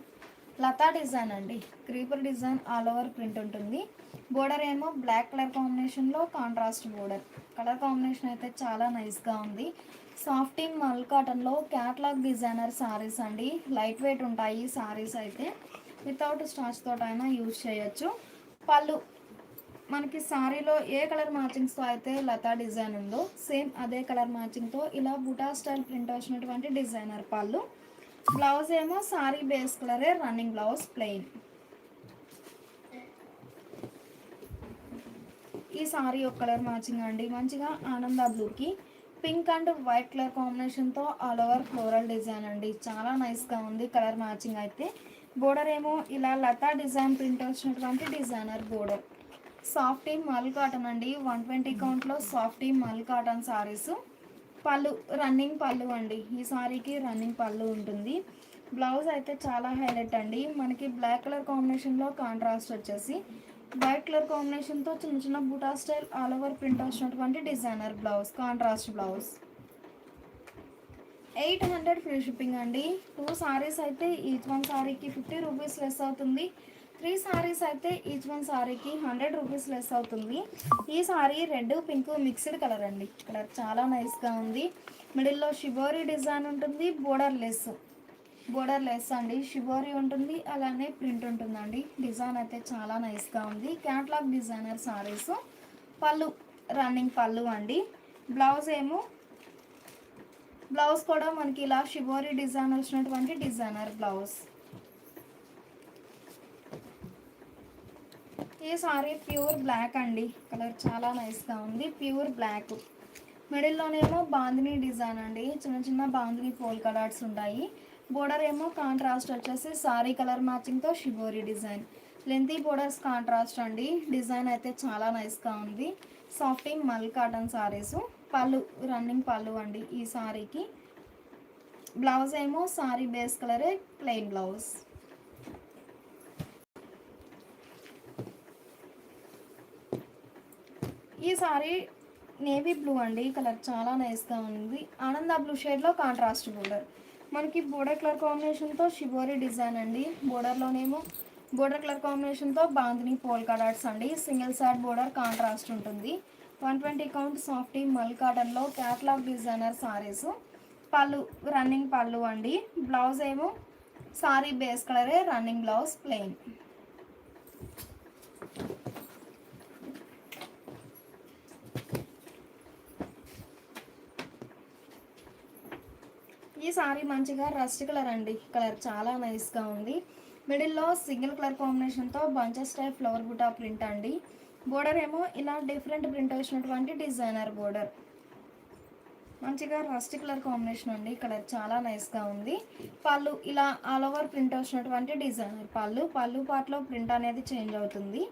లతా డిజైన్ అండి, creeper design all over print ఉంటుంది. బోర్డర్ ఏమో బ్లాక్ కలర్ కాంబినేషన్లో కాంట్రాస్ట్ బోర్డర్. కలర్ కాంబినేషన్ అయితే చాలా నైస్గా ఉంది. సాఫ్టీ మల్ కాటన్లో క్యాట్లాగ్ డిజైనర్ సారీస్ అండి, లైట్ వెయిట్ ఉంటాయి సారీస్ అయితే, వితౌట్ స్టార్చ్ తోటైనా యూజ్ చేయొచ్చు. పళ్ళు మనకి సారీలో ఏ కలర్ మ్యాచింగ్స్తో అయితే లతా డిజైన్ ఉందో సేమ్ అదే కలర్ మ్యాచింగ్తో ఇలా బుటా స్టైల్ ప్రింట్ వచ్చినటువంటి డిజైనర్ పళ్ళు. బ్లౌజ్ ఏమో సారీ బేస్ కలరే, రన్నింగ్ బ్లౌజ్ ప్లెయిన్. ఈ సారీ ఒక కలర్ మ్యాచింగ్ అండి, మంచిగా ఆనంద బ్లూకి పింక్ అండ్ వైట్ కలర్ కాంబినేషన్తో ఆల్ ఓవర్ ఫ్లోరల్ డిజైన్ అండి, చాలా నైస్గా ఉంది కలర్ మ్యాచింగ్ అయితే. బోర్డర్ ఏమో ఇలా లతా డిజైన్ ప్రింట్ వచ్చినటువంటి designer border. Softy mul cotton అండి, 120 కౌంట్లో సాఫ్టీ మల్ కాటన్ సారీస్. పళ్ళు రన్నింగ్ పళ్ళు అండి, ఈ సారీకి రన్నింగ్ పళ్ళు ఉంటుంది. బ్లౌజ్ అయితే చాలా హైలైట్ అండి, మనకి బ్లాక్ కలర్ కాంబినేషన్లో కాంట్రాస్ట్ వచ్చేసి వైట్ కలర్ కాంబినేషన్తో చిన్న చిన్న బూటా స్టైల్ ఆల్ ఓవర్ ప్రింట్ వచ్చినటువంటి designer blouse, contrast blouse. 800 free shipping అండి. 2 సారీస్ అయితే ఈచ్ వన్ సారీకి 50 రూపీస్ లెస్ అవుతుంది. 3 సారీస్ అయితే ఈచ్ వన్ సారీకి 100 రూపీస్ లెస్ అవుతుంది. ఈ sari red pink mixed colour అండి, కలర్ చాలా నైస్గా ఉంది. మిడిల్లో షిబోరీ డిజైన్ ఉంటుంది, బోర్డర్ లెస్ అండి, షిబోరీ ఉంటుంది, అలానే ప్రింట్ ఉంటుందండి. డిజైన్ అయితే చాలా నైస్గా ఉంది. Catalogue designer saris. పళ్ళు రన్నింగ్ పళ్ళు అండి. బ్లౌజ్ కూడా మనకి ఇలా షిబోరీ డిజైన్ వచ్చినటువంటి డిజైనర్ బ్లౌజ్. ఈ సారీ ప్యూర్ బ్లాక్ అండి, కలర్ చాలా నైస్గా ఉంది, ప్యూర్ బ్లాక్. మిడిల్లోనేమో బాందిని డిజైన్ అండి, చిన్న చిన్న బాందిని పోల్ కలర్స్ ఉంటాయి. బోర్డర్ ఏమో కాంట్రాస్ట్ వచ్చేసి సారీ కలర్ మ్యాచింగ్తో shibori design. Lengthy borders contrast అండి, డిజైన్ అయితే చాలా నైస్గా ఉంది. Softy mul cotton saris. పళ్ళు రన్నింగ్ పళ్ళు అండి ఈ సారీకి. బ్లౌజ్ ఏమో సారీ బేస్ కలరే, ప్లెయిన్ బ్లౌజ్. ఈ సారీ నేవీ బ్లూ అండి, కలర్ చాలా నైస్గా ఉంది. ఆనంద బ్లూ షేడ్లో కాంట్రాస్ట్ బోర్డర్. మనకి బోర్డర్ కలర్ కాంబినేషన్తో షిబోరీ డిజైన్ అండి. బోర్డర్లోనేమో బోర్డర్ కలర్ కాంబినేషన్తో బాందిని పోల్ కలర్స్ అండి. సింగిల్ సైడ్ బోర్డర్ కాంట్రాస్ట్ ఉంటుంది. 120 కౌంట్ సాఫ్టీ మల్ కాటన్లో క్యాట్లాగ్ డిజైనర్ సారీస్. పళ్ళు రన్నింగ్ పళ్ళు అండి. బ్లౌజ్ ఏమో సారీ బేస్ కలరే, రన్నింగ్ బ్లౌజ్ ప్లెయిన్. ఈ సారీ మంచిగా రస్ట్ కలర్ అండి, కలర్ చాలా నైస్గా ఉంది. మిడిల్లో సింగిల్ కలర్ కాంబినేషన్తో బంచెస్ టైప్ ఫ్లవర్ బుటా ప్రింట్ అండి. బోర్డర్ ఏమో ఇలా డిఫరెంట్ ప్రింట్ వచ్చినటువంటి డిజైనర్ బోర్డర్, మంచిగా రస్ట్ కలర్ కాంబినేషన్ అండి, కలర్ చాలా నైస్గా ఉంది. పళ్ళు ఇలా ఆల్ ఓవర్ ప్రింట్ వచ్చినటువంటి డిజైనర్ పళ్ళు, పళ్ళు పార్ట్లో ప్రింట్ అనేది చేంజ్ అవుతుంది.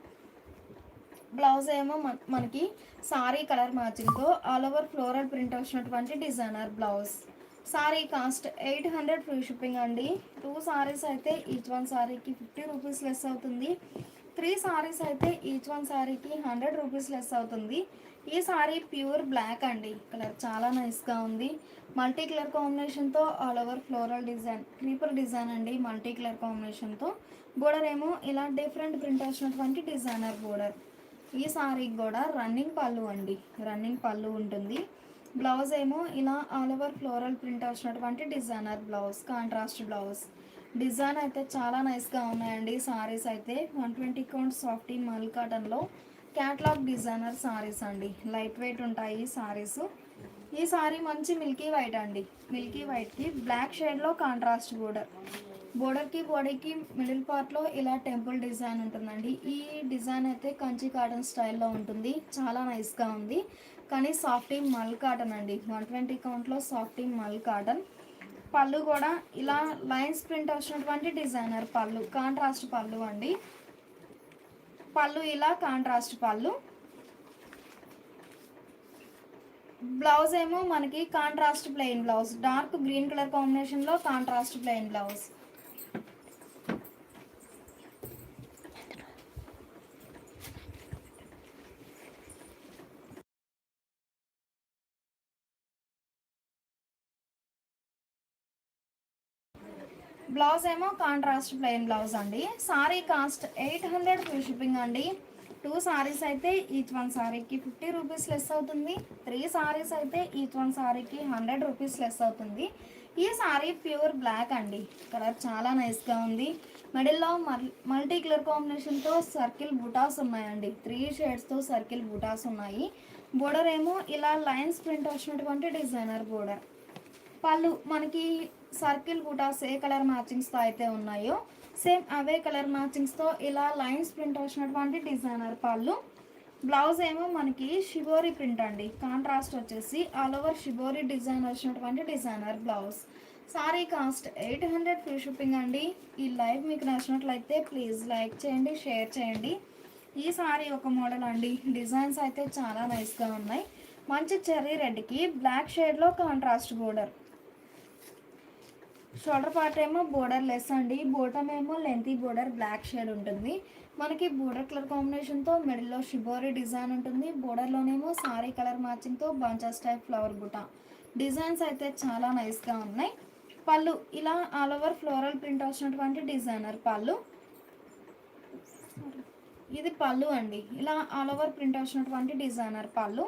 బ్లౌజ్ ఏమో మనకి సారీ కలర్ మ్యాచింగ్తో ఆల్ ఓవర్ ఫ్లోరల్ ప్రింట్ వచ్చినటువంటి designer blouse. Sari cost 800 free shipping అండి. 2 సారీస్ అయితే ఈచ్ వన్ సారీకి 50 రూపీస్ లెస్ అవుతుంది. 3 సారీస్ అయితే ఈచ్ వన్ సారీకి 100 రూపీస్ లెస్ అవుతుంది. ఈ సారీ ప్యూర్ బ్లాక్ అండి, కలర్ చాలా నైస్గా ఉంది. మల్టీ కలర్ కాంబినేషన్తో all over floral design, creeper design అండి, మల్టీ కలర్ కాంబినేషన్తో. బోర్డర్ ఏమో ఇలా డిఫరెంట్ ప్రింట్ వచ్చినటువంటి డిజైనర్ బోర్డర్. ఈ సారీకి కూడా రన్నింగ్ పళ్ళు అండి, రన్నింగ్ పళ్ళు ఉంటుంది. బ్లౌజ్ ఏమో ఇలా ఆల్ ఓవర్ ఫ్లోరల్ ప్రింట్ వచ్చినటువంటి designer blouse, contrast blouse. Design అయితే చాలా నైస్గా ఉన్నాయండి. సారీస్ అయితే 120 కౌంట్ సాఫ్టీ మల్ కాటన్లో క్యాట్లాగ్ డిజైనర్ సారీస్ అండి, లైట్ వెయిట్ ఉంటాయి సారీస్. ఈ సారీ మంచి మిల్కీ వైట్ అండి, మిల్కీ వైట్కి బ్లాక్ షేడ్లో కాంట్రాస్ట్ బోర్డర్. బోర్డర్కి బాడీకి మిడిల్ పార్ట్లో ఇలా టెంపుల్ డిజైన్ ఉంటుందండి. ఈ డిజైన్ అయితే కంచి కాటన్ స్టైల్లో ఉంటుంది, చాలా నైస్గా ఉంది. కానీ సాఫ్టీ మల్ కాటన్ అండి, 120 కౌంట్లో సాఫ్టీ మల్ కాటన్. పళ్ళు కూడా ఇలా లైన్స్ ప్రింట్ వచ్చినటువంటి డిజైనర్ పళ్ళు, కాంట్రాస్ట్ పళ్ళు అండి. పళ్ళు ఇలా కాంట్రాస్ట్ పళ్ళు. బ్లౌజ్ ఏమో మనకి contrast plain blouse, dark green colour కాంబినేషన్లో కాంట్రాస్ట్ ప్లెయిన్ బ్లౌజ్. బ్లౌజ్ ఏమో కాంట్రాస్ట్ ప్లెయిన్ బ్లౌజ్ అండి. సారీ కాస్ట్ 800 ఫ్రీ షిప్పింగ్ అండి. 2 సారీస్ అయితే ఈచ్ వన్ సారీకి 50 రూపీస్ లెస్ అవుతుంది. 3 సారీస్ అయితే ఈచ్ వన్ సారీకి 100 రూపీస్ లెస్ అవుతుంది. ఈ సారీ ప్యూర్ బ్లాక్ అండి, కలర్ చాలా నైస్గా ఉంది. మిడిల్లో మల్టీ కలర్ కాంబినేషన్తో సర్కిల్ బుటాస్ ఉన్నాయండి, 3 షేడ్స్తో సర్కిల్ బుటాస్ ఉన్నాయి. బోర్డర్ ఏమో ఇలా లైన్స్ ప్రింట్ వచ్చినటువంటి డిజైనర్ బోర్డర్. పళ్ళు మనకి సర్కిల్ బూటాస్ ఏ కలర్ మ్యాచింగ్స్తో అయితే ఉన్నాయో సేమ్ అవే కలర్ మ్యాచింగ్స్తో ఇలా లైన్స్ ప్రింట్ వచ్చినటువంటి డిజైనర్ పళ్ళు. బ్లౌజ్ ఏమో మనకి షిబోరి ప్రింట్ అండి, కాంట్రాస్ట్ వచ్చేసి ఆల్ ఓవర్ షిబోరి డిజైన్ వచ్చినటువంటి designer blouse. Sari cost 800 free shipping అండి. ఈ లైవ్ మీకు నచ్చినట్లయితే ప్లీజ్ లైక్ చేయండి, షేర్ చేయండి. ఈ సారీ ఒక మోడల్ అండి, డిజైన్స్ అయితే చాలా నైస్గా ఉన్నాయి. మంచి చెర్రీ రెడ్కి బ్లాక్ షేడ్లో కాంట్రాస్ట్ బోర్డర్. షోల్డర్ పార్ట్ ఏమో బోర్డర్ లెస్ అండి, బోటమ్ ఏమో లెంతీ బోర్డర్ బ్లాక్ షేడ్ ఉంటుంది. మనకి బోర్డర్ కలర్ కాంబినేషన్తో మిడిల్లో షిబోరి డిజైన్ ఉంటుంది. బోర్డర్లోనేమో సారీ కలర్ మ్యాచింగ్తో బంచెస్ టైప్ ఫ్లవర్ బుటా. డిజైన్స్ అయితే చాలా నైస్గా ఉన్నాయి. పళ్ళు ఇలా ఆల్ ఓవర్ ఫ్లోరల్ ప్రింట్ వచ్చినటువంటి డిజైనర్ పళ్ళు. ఇది పళ్ళు అండి, ఇలా ఆల్ ఓవర్ ప్రింట్ వచ్చినటువంటి డిజైనర్ పళ్ళు.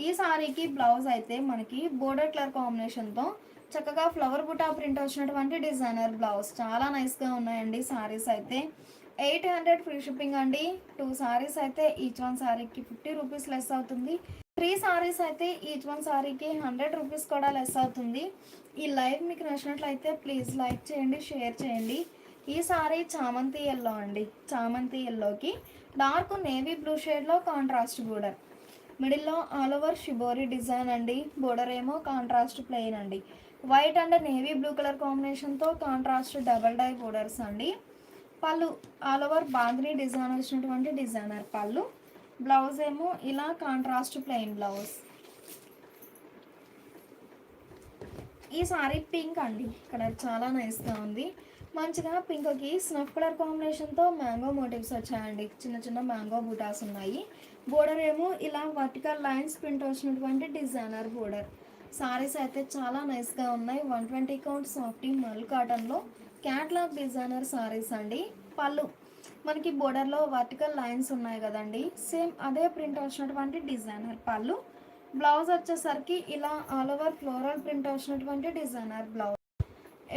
ఈ సారీకి బ్లౌజ్ అయితే మనకి బోర్డర్ కలర్ కాంబినేషన్తో చక్కగా ఫ్లవర్ బుటా ప్రింట్ వచ్చినటువంటి డిజైనర్ బ్లౌజ్. చాలా నైస్గా ఉన్నాయండి సారీస్ అయితే. 800 ఫ్రీ షిప్పింగ్ అండి. 2 సారీస్ అయితే ఈచ్ వన్ సారీకి 50 రూపీస్ లెస్ అవుతుంది. 3 సారీస్ అయితే ఈచ్ వన్ సారీకి 100 రూపీస్ కూడా లెస్ అవుతుంది. ఈ లైవ్ మీకు నచ్చినట్లయితే ప్లీజ్ లైక్ చేయండి, షేర్ చేయండి. ఈ సారీ చామంతి ఎల్లో అండి, చామంతి ఎల్లోకి డార్క్ నేవీ బ్లూ షేడ్లో కాంట్రాస్ట్ బోర్డర్. మిడిల్లో ఆల్ ఓవర్ షిబోరి డిజైన్ అండి. బోర్డర్ ఏమో కాంట్రాస్ట్ ప్లెయిన్ అండి, white and navy blue colour కాంబినేషన్తో కాంట్రాస్ట్ డబల్ డై బోర్డర్స్ అండి. పళ్ళు ఆల్ ఓవర్ బాందిని డిజైన్ వచ్చినటువంటి డిజైనర్ పళ్ళు. బ్లౌజ్ ఏమో ఇలా కాంట్రాస్ట్ ప్లెయిన్ బ్లౌజ్. ఈ సారీ పింక్ అండి, కలర్ చాలా నైస్గా ఉంది. మంచిగా పింక్కి స్నఫ్ కలర్ కాంబినేషన్తో మ్యాంగో మోటివ్స్ వచ్చాయండి, చిన్న చిన్న మ్యాంగో బూటాస్ ఉన్నాయి. బోర్డర్ ఏమో ఇలా వర్టికల్ లైన్స్ ప్రింట్ వచ్చినటువంటి డిజైనర్ బోర్డర్. సారీస్ అయితే చాలా నైస్గా ఉన్నాయి. 120 కౌంట్ సాఫ్టీ మల్ కాటన్లో క్యాట్లాగ్ డిజైనర్ సారీస్ అండి. పళ్ళు మనకి బోర్డర్లో వర్టికల్ లైన్స్ ఉన్నాయి కదండి, సేమ్ అదే ప్రింట్ వచ్చినటువంటి డిజైనర్ పళ్ళు. బ్లౌజ్ వచ్చేసరికి ఇలా ఆల్ ఓవర్ ఫ్లోరల్ ప్రింట్ వచ్చినటువంటి డిజైనర్ బ్లౌజ్.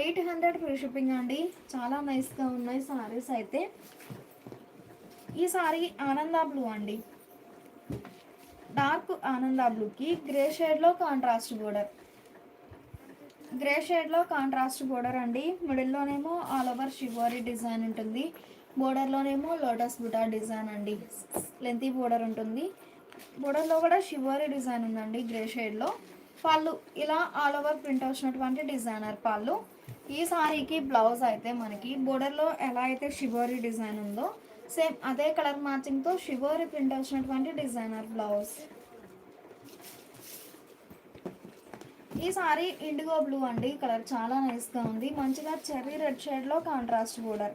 800 ఫ్రీ షిప్పింగ్ అండి. చాలా నైస్గా ఉన్నాయి సారీస్ అయితే. ఈ సారీ ఆనంద బ్లూ అండి, డార్క్ ఆనంద బ్లూకి గ్రే షేడ్లో కాంట్రాస్ట్ బోర్డర్. గ్రే షేడ్లో కాంట్రాస్ట్ బోర్డర్ అండి. మిడిల్లోనేమో ఆల్ ఓవర్ షివోరీ డిజైన్ ఉంటుంది. బోర్డర్లోనేమో లోటస్ బుటా డిజైన్ అండి. లెంతీ బోర్డర్ ఉంటుంది. బోర్డర్లో కూడా షివోరీ డిజైన్ ఉందండి గ్రే షేడ్లో. పళ్ళు ఇలా ఆల్ ఓవర్ ప్రింట్ వచ్చినటువంటి డిజైనర్ పళ్ళు. ఈ సారీకి బ్లౌజ్ అయితే మనకి బోర్డర్లో ఎలా అయితే షివోరీ డిజైన్ ఉందో సేమ్ అదే కలర్ మ్యాచింగ్తో షివోరీ ప్రింట్ వచ్చినటువంటి డిజైనర్ బ్లౌజ్. ఈ సారీ ఇండిగో బ్లూ అండి. కలర్ చాలా నైస్గా ఉంది. మంచిగా చెర్రీ రెడ్ షేడ్లో కాంట్రాస్ట్ బోర్డర్.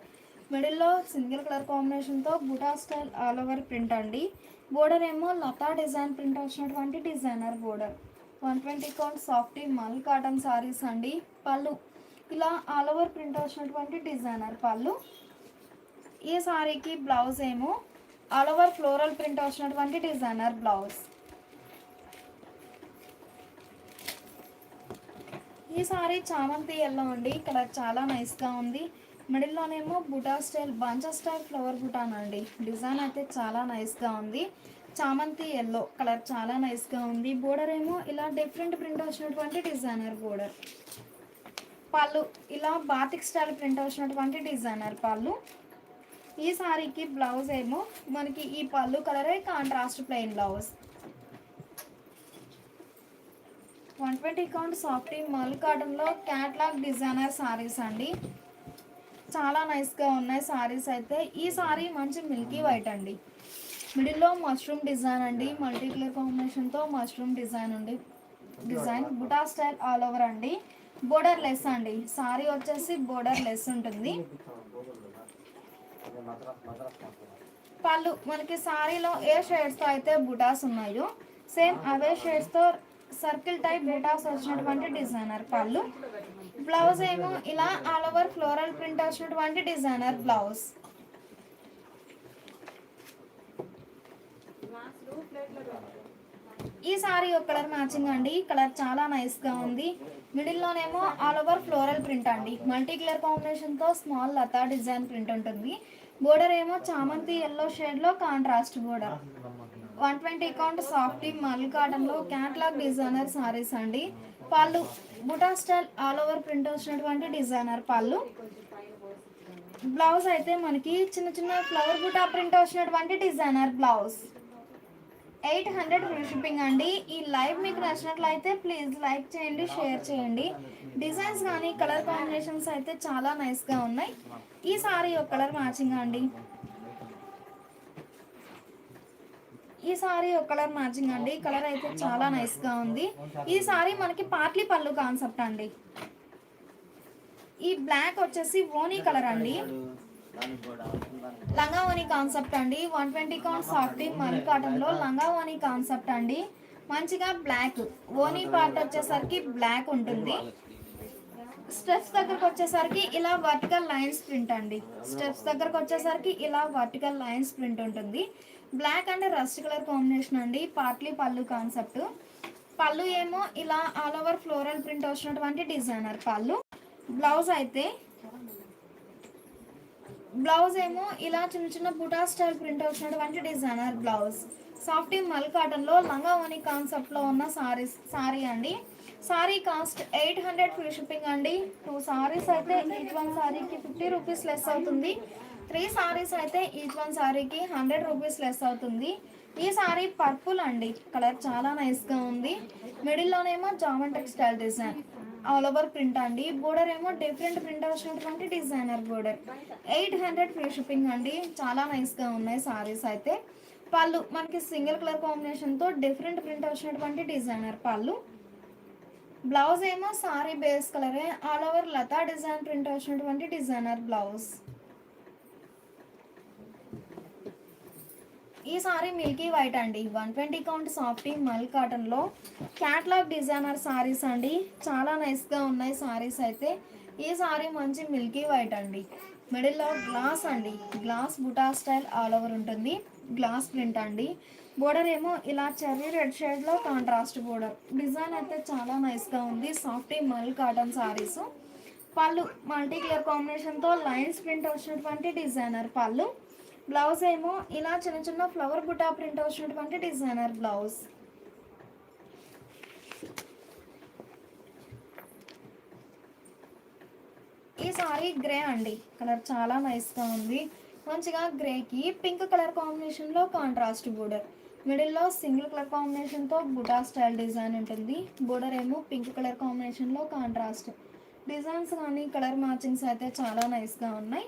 మిడిల్లో సింగిల్ కలర్ కాంబినేషన్తో బుటా స్టైల్ ఆల్ ఓవర్ ప్రింట్ అండి. బోర్డర్ ఏమో లతా డిజైన్ ప్రింట్ వచ్చినటువంటి designer border. 120 count softy mul cotton saris అండి. పళ్ళు ఇలా ఆల్ ఓవర్ ప్రింట్ వచ్చినటువంటి డిజైనర్ పళ్ళు. ఈ సారీకి బ్లౌజ్ ఏమో ఆల్ ఓవర్ ఫ్లోరల్ ప్రింట్ వచ్చినటువంటి డిజైనర్ బ్లౌజ్. ఈ సారీ చామంతి ఎల్లో అండి. కలర్ చాలా నైస్గా ఉంది. మిడిల్లోనేమో బుటా స్టైల్ బంచా స్టైల్ ఫ్లవర్ బుటాన్ అండి. డిజైన్ అయితే చాలా నైస్గా ఉంది. చామంతి ఎల్లో కలర్ చాలా నైస్గా ఉంది. బోర్డర్ ఏమో ఇలా డిఫరెంట్ ప్రింట్ వచ్చినటువంటి డిజైనర్ బోర్డర్. పళ్ళు ఇలా బాతిక్ స్టైల్ ప్రింట్ వచ్చినటువంటి డిజైనర్ పళ్ళు. ఈ సారీకి బ్లౌజ్ ఏమో మనకి ఈ పళ్ళు కలరే contrast plain blouse. 120 count softy mul కాటన్లో క్యాట్లాగ్ డిజైనర్ సారీస్ అండి. చాలా నైస్గా ఉన్నాయి సారీస్ అయితే. ఈ సారీ మంచి మిల్కీ వైట్ అండి. మిడిల్లో మష్రూమ్ డిజైన్ అండి. మల్టీ కలర్ కాంబినేషన్తో మష్రూమ్ డిజైన్ ఉంది. డిజైన్ బుటా స్టైల్ ఆల్ ఓవర్ అండి. బోర్డర్ లెస్ అండి. సారీ వచ్చేసి బోర్డర్ లెస్ ఉంటుంది. పళ్ళు మనకి సారీలో ఏ షేడ్స్తో అయితే బుటాస్ ఉన్నాయో సేమ్ అవే షేడ్స్తో సర్కిల్ టైప్ బుటాస్ వచ్చినటువంటి డిజైనర్ పళ్ళు. బ్లౌజ్ ఏమో ఇలా ఆల్ ఓవర్ ఫ్లోరల్ ప్రింట్ వచ్చినటువంటి డిజైనర్ బ్లౌజ్. ఈ సారీ ఒక కలర్ మ్యాచింగ్ అండి. కలర్ చాలా నైస్గా ఉంది. మిడిల్లోనేమో ఆల్ ఓవర్ ఫ్లోరల్ ప్రింట్ అండి. మల్టీ కలర్ కాంబినేషన్తో స్మాల్ లతా డిజైన్ ప్రింట్ ఉంటుంది. బోర్డర్ ఏమో చామంతి ఎల్లో షేడ్లో contrast border. 120 count softy mul కాటన్లో క్యాట్లాగ్ డిజైనర్ సారీస్ అండి. పళ్ళు బుటా స్టైల్ ఆల్ ఓవర్ ప్రింట్ వచ్చినటువంటి డిజైనర్ పళ్ళు. బ్లౌజ్ అయితే మనకి చిన్న చిన్న ఫ్లవర్ బుటా ప్రింట్ వచ్చినటువంటి డిజైనర్ బ్లౌజ్. 800 ఫ్రీ షిప్పింగ్ అండి. ఈ లైవ్ మీకు నచ్చినట్లయితే ప్లీజ్ లైక్ చేయండి, షేర్ చేయండి. డిజైన్స్ కానీ కలర్ కాంబినేషన్స్ అయితే చాలా నైస్గా ఉన్నాయి. ఈ సారీ ఒక కలర్ మ్యాచింగ్ అండి. ఈ సారీ ఒక కలర్ మ్యాచింగ్ అండి. కలర్ అయితే చాలా నైస్గా ఉంది. ఈ సారీ మనకి పార్ట్లీ పళ్ళు కాన్సెప్ట్ అండి. ఈ బ్లాక్ వచ్చేసి ఓనీ కలర్ అండి. లంగా ఓనీ కాన్సెప్ట్ అండి. 120 కౌంట్ సాఫ్టీ మల్ కాటన్లో లంగా ఓనీ కాన్సెప్ట్ అండి. మంచిగా బ్లాక్ ఓనీ పార్ట్ వచ్చేసరికి బ్లాక్ ఉంటుంది. స్టెప్స్ దగ్గరకు వచ్చేసరికి ఇలా వర్టికల్ లైన్స్ ప్రింట్ అండి. స్టెప్స్ దగ్గరకు వచ్చేసరికి ఇలా వర్టికల్ లైన్స్ ప్రింట్ ఉంటుంది. Black and rust colour combination అండి. పార్ట్లీ పళ్ళు కాన్సెప్ట్. పళ్ళు ఏమో ఇలా ఆల్ ఓవర్ ఫ్లోరల్ ప్రింట్ వచ్చినటువంటి డిజైనర్ పళ్ళు. బ్లౌజ్ ఏమో ఇలా చిన్న చిన్న బుటా స్టైల్ ప్రింట్ వచ్చినటువంటి డిజైనర్ బ్లౌజ్. సాఫ్టీ మల్ కాటన్లో లంగా ఓనీ కాన్సెప్ట్లో ఉన్న సారీ అండి. సారీ కాస్ట్ 800 ఫ్రీ షిప్పింగ్ అండి. 2 సారీస్ అయితే ఈచ్ వన్ సారీకి 50 రూపీస్ లెస్ అవుతుంది. 3 సారీస్ అయితే ఈచ్ వన్ సారీకి 100 రూపీస్ లెస్ అవుతుంది. ఈ సారీ పర్పుల్ అండి. కలర్ చాలా నైస్గా ఉంది. మిడిల్లోనేమో geometric style design all over print అండి. బోర్డర్ ఏమో డిఫరెంట్ ప్రింట్ వచ్చినటువంటి డిజైనర్ బోర్డర్. 800 ఫ్రీ షిప్పింగ్ అండి. చాలా నైస్గా ఉన్నాయి సారీస్ అయితే. పళ్ళు మనకి సింగిల్ కలర్ కాంబినేషన్తో డిఫరెంట్ ప్రింట్ వచ్చినటువంటి డిజైనర్ పళ్ళు. బ్లౌజ్ ఏమో సారీ బేస్ కలరే ఆల్ ఓవర్ లతా డిజైన్ ప్రింట్ వచ్చినటువంటి డిజైనర్ బ్లౌజ్. ఈ సారీ మిల్కీ వైట్ అండి. 120 కౌంట్ సాఫ్టీ మల్ కాటన్లో క్యాట్లాగ్ డిజైనర్ సారీస్ అండి. చాలా నైస్గా ఉన్నాయి సారీస్ అయితే. ఈ సారీ మంచి మిల్కీ వైట్ అండి. మిడిల్లో గ్లాస్ అండి. గ్లాస్ బుటా స్టైల్ ఆల్ ఓవర్ ఉంటుంది. గ్లాస్ ప్రింట్ అండి. బోర్డర్ ఏమో ఇలా చెర్రీ రెడ్ షేడ్లో కాంట్రాస్ట్ బోర్డర్. డిజైన్ అయితే చాలా నైస్గా ఉంది. Softy mul cotton saris. పళ్ళు మల్టీ కలర్ కాంబినేషన్తో లైన్స్ ప్రింట్ వచ్చినటువంటి డిజైనర్ పళ్ళు. బ్లౌజ్ ఏమో ఇలా చిన్న చిన్న ఫ్లవర్ బుటా ప్రింట్ వచ్చినటువంటి డిజైనర్ బ్లౌజ్. ఈ సారీ గ్రే అండి, కలర్ చాలా నైస్గా ఉంది. మంచిగా గ్రేకి పింక్ కలర్ కాంబినేషన్లో కాంట్రాస్ట్ బోర్డర్, మిడిల్లో సింగిల్ కలర్ కాంబినేషన్తో బుటా స్టైల్ డిజైన్ ఉంటుంది. బోర్డర్ ఏమో పింక్ కలర్ కాంబినేషన్లో కాంట్రాస్ట్ డిజైన్స్ కానీ కలర్ మ్యాచింగ్స్ అయితే చాలా నైస్గా ఉన్నాయి.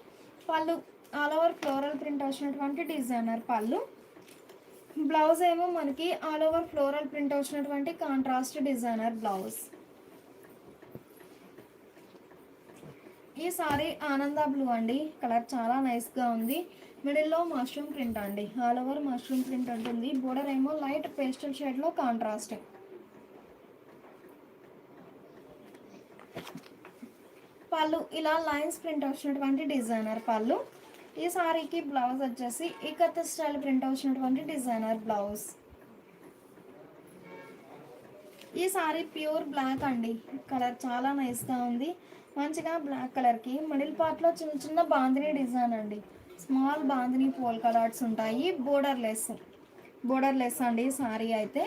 పళ్ళు ఆల్ ఓవర్ ఫ్లోరల్ ప్రింట్ వచ్చినటువంటి డిజైనర్ పళ్ళు. బ్లౌజ్ ఏమో మనకి ఆల్ ఓవర్ ఫ్లోరల్ ప్రింట్ వచ్చినటువంటి కాంట్రాస్ట్ డిజైనర్ బ్లౌజ్. ఈ సారీ ఆనంద బ్లూ అండి, కలర్ చాలా నైస్గా ఉంది. మిడిల్లో మష్రూమ్ ప్రింట్ అండి, ఆల్ ఓవర్ మష్రూమ్ ప్రింట్ ఉంటుంది. బోర్డర్ ఏమో లైట్ పేస్టల్ షేడ్లో కాంట్రాస్ట్. పళ్ళు ఇలా లైన్స్ ప్రింట్ వచ్చినటువంటి డిజైనర్ పళ్ళు. ఈ సారీకి బ్లౌజ్ వచ్చేసి ఇకత్ స్టైల్ ప్రింట్ వచ్చినటువంటి డిజైనర్ బ్లౌజ్. ఈ సారీ ప్యూర్ బ్లాక్ అండి, కలర్ చాలా నైస్గా ఉంది. మంచిగా బ్లాక్ కలర్కి మిడిల్ పార్ట్లో చిన్న చిన్న బాందిని డిజైన్ అండి, స్మాల్ బాందిని పోల్ కలర్స్ ఉంటాయి. బోర్డర్ లెస్ అండి సారీ అయితే.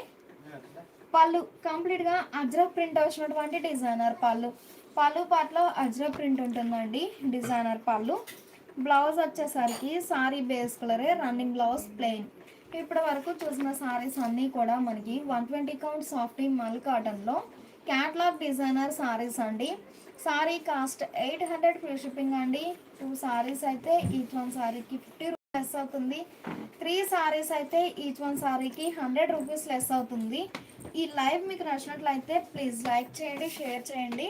పళ్ళు కంప్లీట్గా అజ్రక్ ప్రింట్ వచ్చినటువంటి డిజైనర్ పళ్ళు. పళ్ళు పార్ట్లో అజ్రక్ ప్రింట్ ఉంటుందండి, డిజైనర్ పళ్ళు. బ్లౌజ్ వచ్చేసరికి సారీ బేస్ కలరే, రన్నింగ్ బ్లౌజ్ ప్లెయిన్. ఇప్పటి వరకు చూసిన సారీస్ అన్నీ కూడా మనకి 120 కౌంట్ సాఫ్టీ మల్ కాటన్లో క్యాట్లాగ్ డిజైనర్ సారీస్ అండి. సారీ కాస్ట్ 800 ఫ్రీ షిప్పింగ్ అండి. 2 సారీస్ అయితే ఈచ్ వన్ సారీకి 50 రూపీస్ లెస్ అవుతుంది. 3 సారీస్ అయితే ఈచ్ వన్ సారీకి 100 రూపీస్ లెస్ అవుతుంది. ఈ లైవ్ మీకు నచ్చినట్లయితే ప్లీజ్ లైక్ చేయండి, షేర్ చేయండి.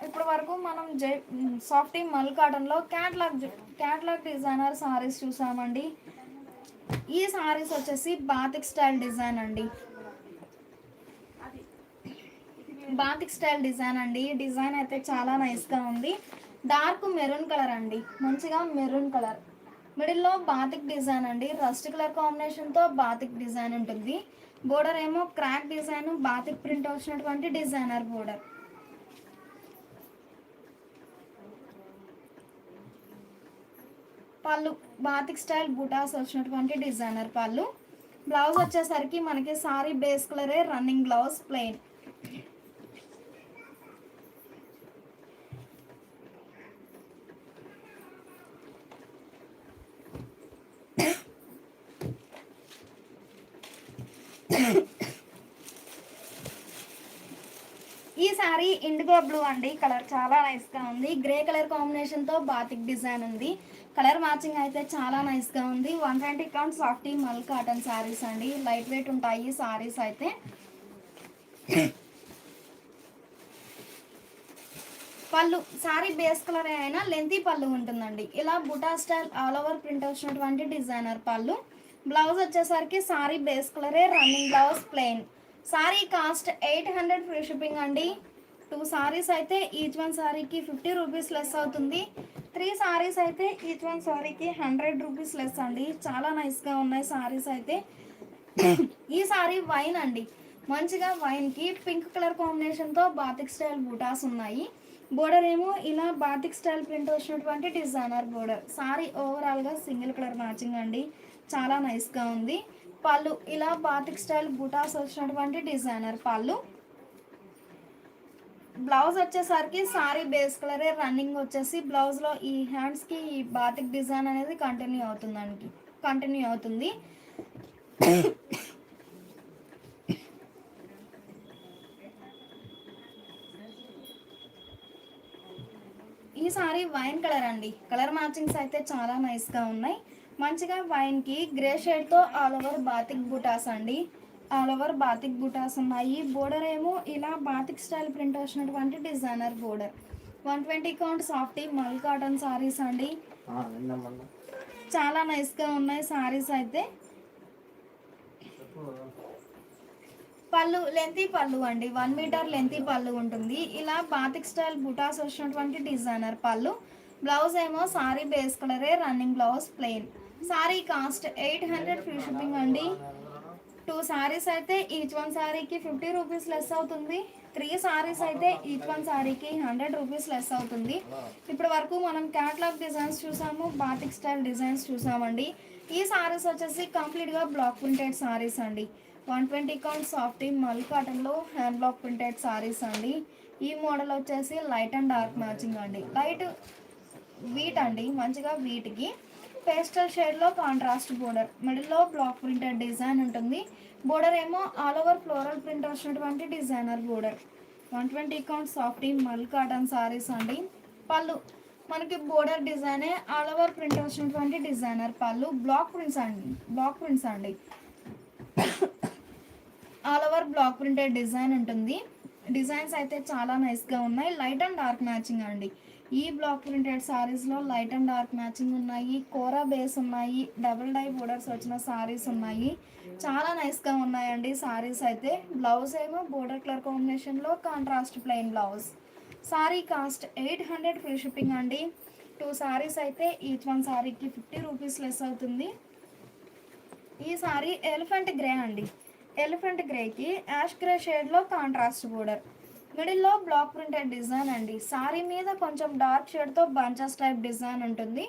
ఇప్పుడు వరకు మనం సాఫ్టీ మల్ కాటన్లో క్యాట్లాగ్ డిజైనర్ సారీస్ చూసామండి. ఈ సారీస్ వచ్చేసి బాతిక్ స్టైల్ డిజైన్ అండి, బాతిక్ స్టైల్ డిజైన్ అండి. డిజైన్ అయితే చాలా నైస్గా ఉంది. డార్క్ మెరూన్ కలర్ అండి, మంచిగా మెరూన్ కలర్. మిడిల్లో బాతిక్ డిజైన్ అండి, రస్ట్ కలర్ కాంబినేషన్తో బాతిక్ డిజైన్ ఉంటుంది. బోర్డర్ ఏమో క్రాక్ డిజైన్, బాతిక్ ప్రింట్ వచ్చినటువంటి డిజైనర్ బోర్డర్. పళ్ళు బాతిక్ స్టైల్ బుటాస్ వచ్చినటువంటి డిజైనర్ పళ్ళు. బ్లౌజ్ వచ్చేసరికి మనకి సారీ బేస్ కలరే, రన్నింగ్ బ్లౌజ్ ప్లెయిన్. ఈ సారీ ఇండిగో బ్లూ అండి, కలర్ చాలా నైస్గా ఉంది. గ్రే కలర్ కాంబినేషన్తో బాతిక్ డిజైన్ ఉంది. కలర్ మ్యాచింగ్ అయితే చాలా నైస్గా ఉంది. 120 count softy mul cotton saris అండి, లైట్ వెయిట్ ఉంటాయి సారీస్ అయితే. పళ్ళు సారీ బేస్ కలర్ అయినా లెంతీ పళ్ళు ఉంటుందండి. ఇలా బుటా స్టైల్ ఆల్ ఓవర్ ప్రింట్ వచ్చినటువంటి డిజైనర్ పళ్ళు. బ్లౌజ్ వచ్చేసరికి సారీ బేస్ కలరే, running blouse plain. Sari cost 800 free shipping అండి. 2 సారీస్ అయితే ఈచ్ వన్ సారీకి 50 రూపీస్ లెస్ అవుతుంది. 3 సారీస్ అయితే ఈచ్ వన్ సారీకి 100 రూపీస్ లెస్ అండి. చాలా నైస్గా ఉన్నాయి సారీస్ అయితే. ఈ సారీ వైన్ అండి, మంచిగా వైన్కి పింక్ కలర్ కాంబినేషన్తో బాతిక్ స్టైల్ బూటాస్ ఉన్నాయి. బోర్డర్ ఏమో ఇలా బాతిక్ స్టైల్ ప్రింట్ వచ్చినటువంటి డిజైనర్ బోర్డర్. సారీ ఓవరాల్గా సింగిల్ కలర్ మ్యాచింగ్ అండి, చాలా నైస్గా ఉంది. పళ్ళు ఇలా బాతిక్ స్టైల్ బూటాస్ వచ్చినటువంటి డిజైనర్ పళ్ళు. బ్లౌజ్ వచ్చేసరికి సారీ బేస్ కలరే, రన్నింగ్ వచ్చేసి బ్లౌజ్లో ఈ హ్యాండ్స్కి ఈ బాతిక్ డిజైన్ అనేది కంటిన్యూ అవుతుంది. ఈ సారీ వైన్ కలర్ అండి, కలర్ మ్యాచింగ్స్ అయితే చాలా నైస్గా ఉన్నాయి. మంచిగా వైన్కి గ్రే షేడ్తో ఆల్ ఓవర్ బాతిక్ బూటాస్ అండి, ఆల్ ఓవర్ బాతిక్ బూటాస్ ఉన్నాయి. బోర్డర్ ఏమో ఇలా బాతిక్ స్టైల్ ప్రింట్ వచ్చినటువంటి designer border. 120 count softy mul cotton saris అండి, చాలా నైస్గా ఉన్నాయి సారీస్ అయితే. పళ్ళు లెంతీ పళ్ళు అండి, 1 మీటర్ లెంతీ పళ్ళు ఉంటుంది. ఇలా బాతిక్ స్టైల్ బుటాస్ వచ్చినటువంటి డిజైనర్ పళ్ళు. బ్లౌజ్ ఏమో సారీ బేస్ కలరే, running blouse plain. Sari cost 800 free shipping అండి. 2 సారీస్ అయితే ఈచ్ వన్ సారీకి 50 రూపీస్ లెస్ అవుతుంది. 3 సారీస్ అయితే ఈచ్ వన్ సారీకి 100 రూపీస్ లెస్ అవుతుంది. ఇప్పటి వరకు మనం క్యాట్లాగ్ డిజైన్స్ చూసాము, బాతిక్ స్టైల్ డిజైన్స్ చూసామండి. ఈ సారీస్ వచ్చేసి కంప్లీట్గా బ్లాక్ ప్రింటెడ్ సారీస్ అండి. 120 కౌంట్ సాఫ్ట్ మల్ కాటన్లో హ్యాండ్ బ్లాక్ ప్రింటెడ్ సారీస్ అండి. ఈ మోడల్ వచ్చేసి లైట్ అండ్ డార్క్ మ్యాచింగ్ అండి. లైట్ వీట్ అండి, మంచిగా వీటికి పేస్టల్ షేడ్లో కాంట్రాస్ట్ బోర్డర్, మిడిల్లో బ్లాక్ ప్రింటెడ్ డిజైన్ ఉంటుంది. బోర్డర్ ఏమో ఆల్ ఓవర్ ఫ్లోరల్ ప్రింట్ వచ్చినటువంటి designer border. 120 count soft mul cotton saris అండి. పళ్ళు మనకి బోర్డర్ డిజైనే ఆల్ ఓవర్ ప్రింట్ వచ్చినటువంటి డిజైనర్ పళ్ళు. బ్లాక్ ప్రింట్స్ అండి, all over block printed design ఉంటుంది. డిజైన్స్ అయితే చాలా నైస్గా ఉన్నాయి. లైట్ అండ్ డార్క్ మ్యాచింగ్ అండి. ఈ బ్లాక్ ప్రింటెడ్ సారీస్లో లైట్ అండ్ డార్క్ మ్యాచింగ్ ఉన్నాయి. కోరా బేస్ ఉన్నాయి. డబుల్ డై బోర్డర్స్ వచ్చిన సారీస్ ఉన్నాయి. చాలా నైస్గా ఉన్నాయండి సారీస్ అయితే. బ్లౌజ్ ఏమో బోర్డర్ కలర్ కాంబినేషన్లో contrast plain blouse. Sari cost 800 free shipping అండి. 2 సారీస్ అయితే ఈచ్ వన్ సారీకి 50 రూపీస్ లెస్ అవుతుంది. ఈ సారీ ఎలిఫెంట్ గ్రే అండి. ఎలిఫెంట్ గ్రేకి యాష్ గ్రే షేడ్లో కాంట్రాస్ట్ బోర్డర్, మిడిల్లో బ్లాక్ ప్రింటెడ్ డిజైన్ అండి. సారీ మీద కొంచెం డార్క్ షేడ్తో బంచెస్ టైప్ డిజైన్ ఉంటుంది.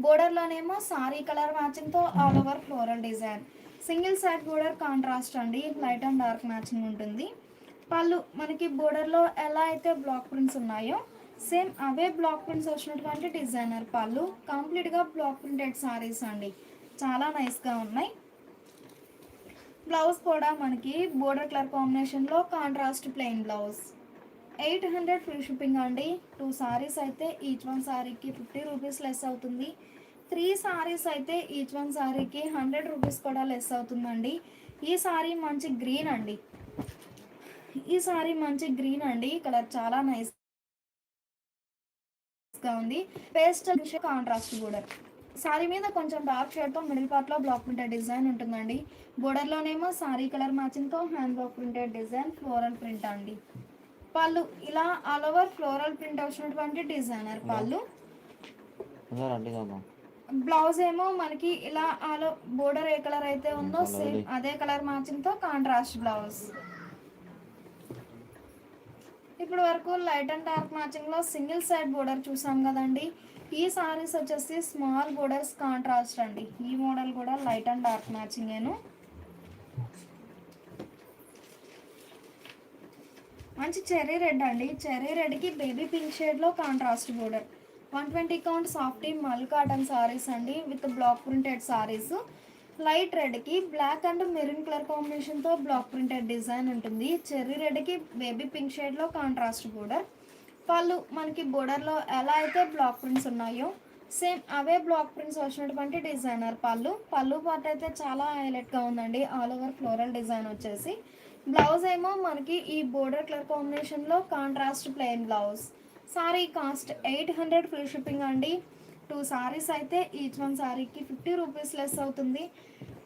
బోర్డర్లోనేమో సారీ కలర్ మ్యాచింగ్తో all over floral design. Single side border contrast అండి, లైట్ అండ్ డార్క్ మ్యాచింగ్ ఉంటుంది. పళ్ళు మనకి బోర్డర్లో ఎలా అయితే బ్లాక్ ప్రింట్స్ ఉన్నాయో సేమ్ అవే బ్లాక్ ప్రింట్స్ వచ్చినటువంటి డిజైనర్ పళ్ళు. కంప్లీట్గా బ్లాక్ ప్రింటెడ్ సారీస్ అండి, చాలా నైస్గా ఉన్నాయి. బ్లౌజ్ కూడా మనకి బోర్డర్ కలర్ కాంబినేషన్లో contrast plain blouse. 800 free shipping అండి. 2 సారీస్ అయితే ఈచ్ వన్ సారీకి 50 రూపీస్ లెస్ అవుతుంది. 3 సారీస్ అయితే ఈచ్ వన్ సారీకి 100 రూపీస్ కూడా లెస్ అవుతుందండి. ఈ సారీ మంచి గ్రీన్ అండి. ఈ సారీ మంచి గ్రీన్ అండి, కలర్ చాలా నైస్గా ఉంది. Pastel contrast border. సారీ మీద కొంచెం డార్క్ షేడ్తో మిడిల్ పార్ట్లో బ్లాక్ ప్రింటెడ్ డిజైన్ ఉంటుందండి. బోర్డర్లోనేమో సారీ కలర్ మ్యాచింగ్తో hand block printed design floral print అండి. పళ్ళు ఇలా ఆల్ ఓవర్ ఫ్లోరల్ ప్రింట్ వచ్చినటువంటి డిజైనర్ పళ్ళు. బ్లౌజ్ ఏమో మనకి ఇలా బోర్డర్ ఏ కలర్ అయితే ఉందో సేమ్ అదే కలర్ మ్యాచింగ్తో కాంట్రాస్ట్ బ్లౌజ్. ఇప్పుడు వరకు లైట్ అండ్ డార్క్ మ్యాచింగ్లో సింగిల్ సైడ్ బోర్డర్ చూసాం కదండి. ఈ సారీస్ వచ్చేసి స్మాల్ బోర్డర్స్ కాంట్రాస్ట్ అండి. ఈ మోడల్ కూడా లైట్ అండ్ డార్క్ మ్యాచింగేను. మంచి చెర్రీ రెడ్ అండి. చెర్రీ రెడ్కి బేబీ పింక్ షేడ్లో contrast border. 120 count soft mul cotton saris అండి with block printed saris. Light రెడ్కి బ్లాక్ అండ్ మెరూన్ కలర్ కాంబినేషన్తో బ్లాక్ ప్రింటెడ్ డిజైన్ ఉంటుంది. చెర్రీ రెడ్కి బేబీ పింక్ షేడ్లో కాంట్రాస్ట్ బోర్డర్. పళ్ళు మనకి బోర్డర్లో ఎలా అయితే బ్లాక్ ప్రింట్స్ ఉన్నాయో సేమ్ అవే బ్లాక్ ప్రింట్స్ వచ్చినటువంటి డిజైనర్ పళ్ళు. పళ్ళు పార్ట్ అయితే చాలా హైలైట్గా ఉందండి, ఆల్ ఓవర్ ఫ్లోరల్ డిజైన్ వచ్చేసి. బ్లౌజ్ ఏమో మనకి ఈ బోర్డర్ కలర్ కాంబినేషన్లో contrast plain blouse. Sari cost 800 free shipping అండి. 2 సారీస్ అయితే ఈచ్ వన్ సారీకి 50 రూపీస్ లెస్ అవుతుంది.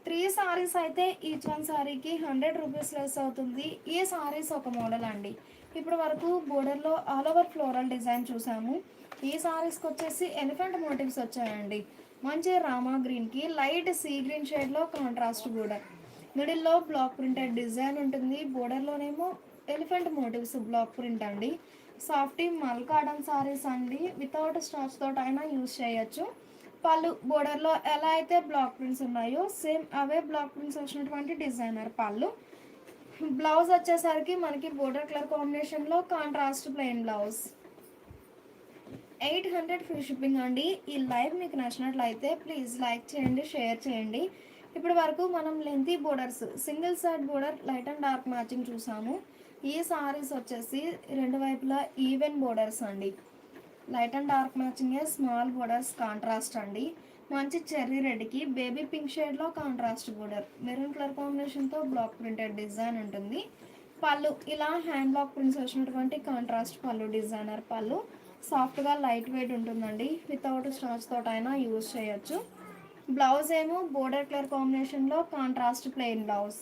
3 సారీస్ అయితే ఈచ్ వన్ సారీకి 100 రూపీస్ లెస్ అవుతుంది. ఈ సారీస్ ఒక మోడల్ అండి. ఇప్పుడు వరకు బోర్డర్లో ఆల్ ఓవర్ ఫ్లోరల్ డిజైన్ చూసాము. ఈ సారీస్కి వచ్చేసి ఎలిఫెంట్ మోటివ్స్ వచ్చాయండి. మంచి రామా గ్రీన్కి లైట్ సీ గ్రీన్ షేడ్లో కాంట్రాస్ట్ బోర్డర్, మిడిల్లో బ్లాక్ ప్రింటెడ్ డిజైన్ ఉంటుంది. బోర్డర్లోనేమో ఎలిఫెంట్ మోటివ్స్ బ్లాక్ ప్రింట్ అండి. సాఫ్టీ మల్ కాటన్ సారీస్ అండి, వితౌట్ స్టార్చ్ తోట అయినా యూజ్ చేయొచ్చు. పళ్ళు బోర్డర్లో ఎలా అయితే బ్లాక్ ప్రింట్స్ ఉన్నాయో సేమ్ అవే బ్లాక్ ప్రింట్స్ వచ్చినటువంటి డిజైనర్ పళ్ళు. బ్లౌజ్ వచ్చేసరికి మనకి బోర్డర్ కలర్ కాంబినేషన్లో contrast plain blouse. 800 free shipping అండి. ఈ లైవ్ మీకు నచ్చినట్లయితే ప్లీజ్ లైక్ చేయండి, షేర్ చేయండి. ఇప్పుడు వరకు మనం lengthy borders, single side border, light and dark matching చూసాము. ఈ సారీస్ వచ్చేసి రెండు వైపులా ఈవెన్ బోర్డర్స్ అండి. Light and dark matching, small borders contrast అండి. మంచి చెర్రీ రెడ్కి బేబీ పింక్ షేడ్లో కాంట్రాస్ట్ బోర్డర్, మెరూన్ కలర్ కాంబినేషన్తో బ్లాక్ ప్రింటెడ్ డిజైన్ ఉంటుంది. పళ్ళు ఇలా హ్యాండ్ బ్లాక్ ప్రింట్స్ వచ్చినటువంటి కాంట్రాస్ట్ పళ్ళు, డిజైనర్ పళ్ళు. సాఫ్ట్గా లైట్ వెయిట్ ఉంటుందండి, వితౌట్ స్టార్చ్ తోట అయినా యూజ్ చేయొచ్చు. బ్లౌజ్ ఏమో బోర్డర్ కలర్ కాంబినేషన్లో కాంట్రాస్ట్ ప్లెయిన్ బ్లౌజ్.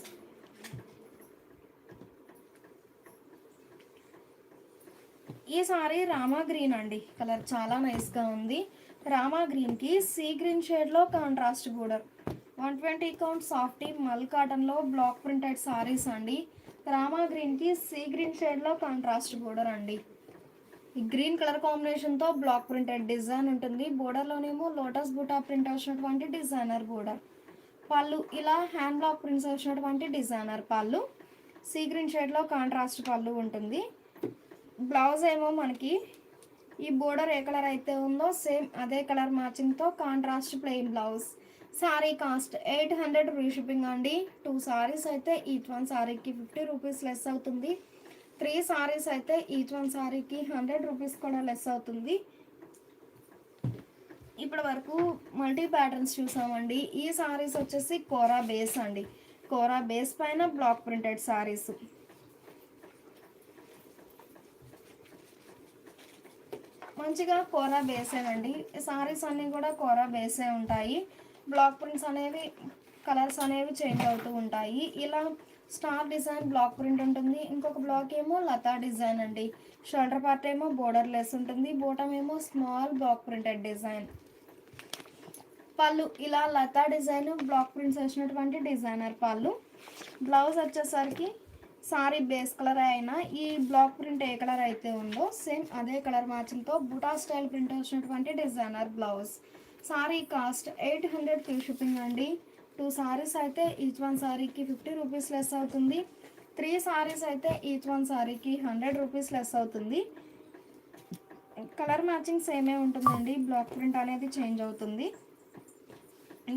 ఈ సారీ రామా గ్రీన్ అండి, కలర్ చాలా నైస్గా ఉంది. రామా గ్రీన్కి సీ గ్రీన్ షేడ్లో కాంట్రాస్ట్ బోర్డర్. 120 కౌంట్ సాఫ్ట్ మల్ కాటన్లో బ్లాక్ ప్రింటెడ్ సారీస్ అండి. రామా గ్రీన్కి సీ గ్రీన్ షేడ్లో కాంట్రాస్ట్ బోర్డర్ అండి. ఈ గ్రీన్ కలర్ కాంబినేషన్తో బ్లాక్ ప్రింటెడ్ డిజైన్ ఉంటుంది. బోర్డర్లోనేమో లోటస్ బూటా ప్రింట్ వచ్చినటువంటి డిజైనర్ బోర్డర్. పళ్ళు ఇలా హ్యాండ్ బ్లాక్ ప్రింట్స్ వచ్చినటువంటి డిజైనర్ పళ్ళు. సీ గ్రీన్ షేడ్లో కాంట్రాస్ట్ పళ్ళు ఉంటుంది. బ్లౌజ్ ఏమో మనకి ఈ బోర్డర్ ఏ కలర్ అయితే ఉందో సేమ్ అదే కలర్ మ్యాచింగ్తో contrast plain blouse. Sari cost 800 free shipping అండి. 2 సారీస్ అయితే ఈచ్ వన్ సారీకి 50 రూపీస్ లెస్ అవుతుంది. 3 సారీస్ అయితే ఈచ్ వన్ సారీకి 100 రూపీస్ కూడా లెస్ అవుతుంది. ఇప్పటి వరకు మల్టీ ప్యాటర్న్స్ చూసామండి. ఈ సారీస్ వచ్చేసి కోరా బేస్ అండి. కోరా బేస్ పైన బ్లాక్ ప్రింటెడ్ సారీస్. మంచిగా కోరా బేసేనండి. సారీస్ అన్నీ కూడా కోరా బేసే ఉంటాయి. బ్లాక్ ప్రింట్స్ అనేవి కలర్స్ అనేవి చేంజ్ అవుతూ ఉంటాయి. ఇలా స్టార్ డిజైన్ బ్లాక్ ప్రింట్ ఉంటుంది. ఇంకొక బ్లాక్ ఏమో లతా డిజైన్ అండి. షోల్డర్ పార్ట్ ఏమో బోర్డర్ లెస్ ఉంటుంది. బోటమ్ ఏమో small black printed design. Pallu ఇలా లతా డిజైన్ బ్లాక్ ప్రింట్స్ వచ్చినటువంటి డిజైనర్ పళ్ళు. బ్లౌజ్ వచ్చేసరికి సారీ బేస్ కలర్ అయినా ఈ బ్లాక్ ప్రింట్ ఏ కలర్ అయితే ఉందో సేమ్ అదే కలర్ మ్యాచింగ్తో బుటా స్టైల్ ప్రింట్ వచ్చినటువంటి designer blouse. Sari cost 800 free shipping అండి. 2 సారీస్ అయితే ఈచ్ వన్ సారీకి 50 రూపీస్ లెస్ అవుతుంది. 3 సారీస్ అయితే ఈచ్ వన్ సారీకి 100 రూపీస్ లెస్ అవుతుంది. కలర్ మ్యాచింగ్ సేమే ఉంటుందండి. బ్లాక్ ప్రింట్ అనేది చేంజ్ అవుతుంది.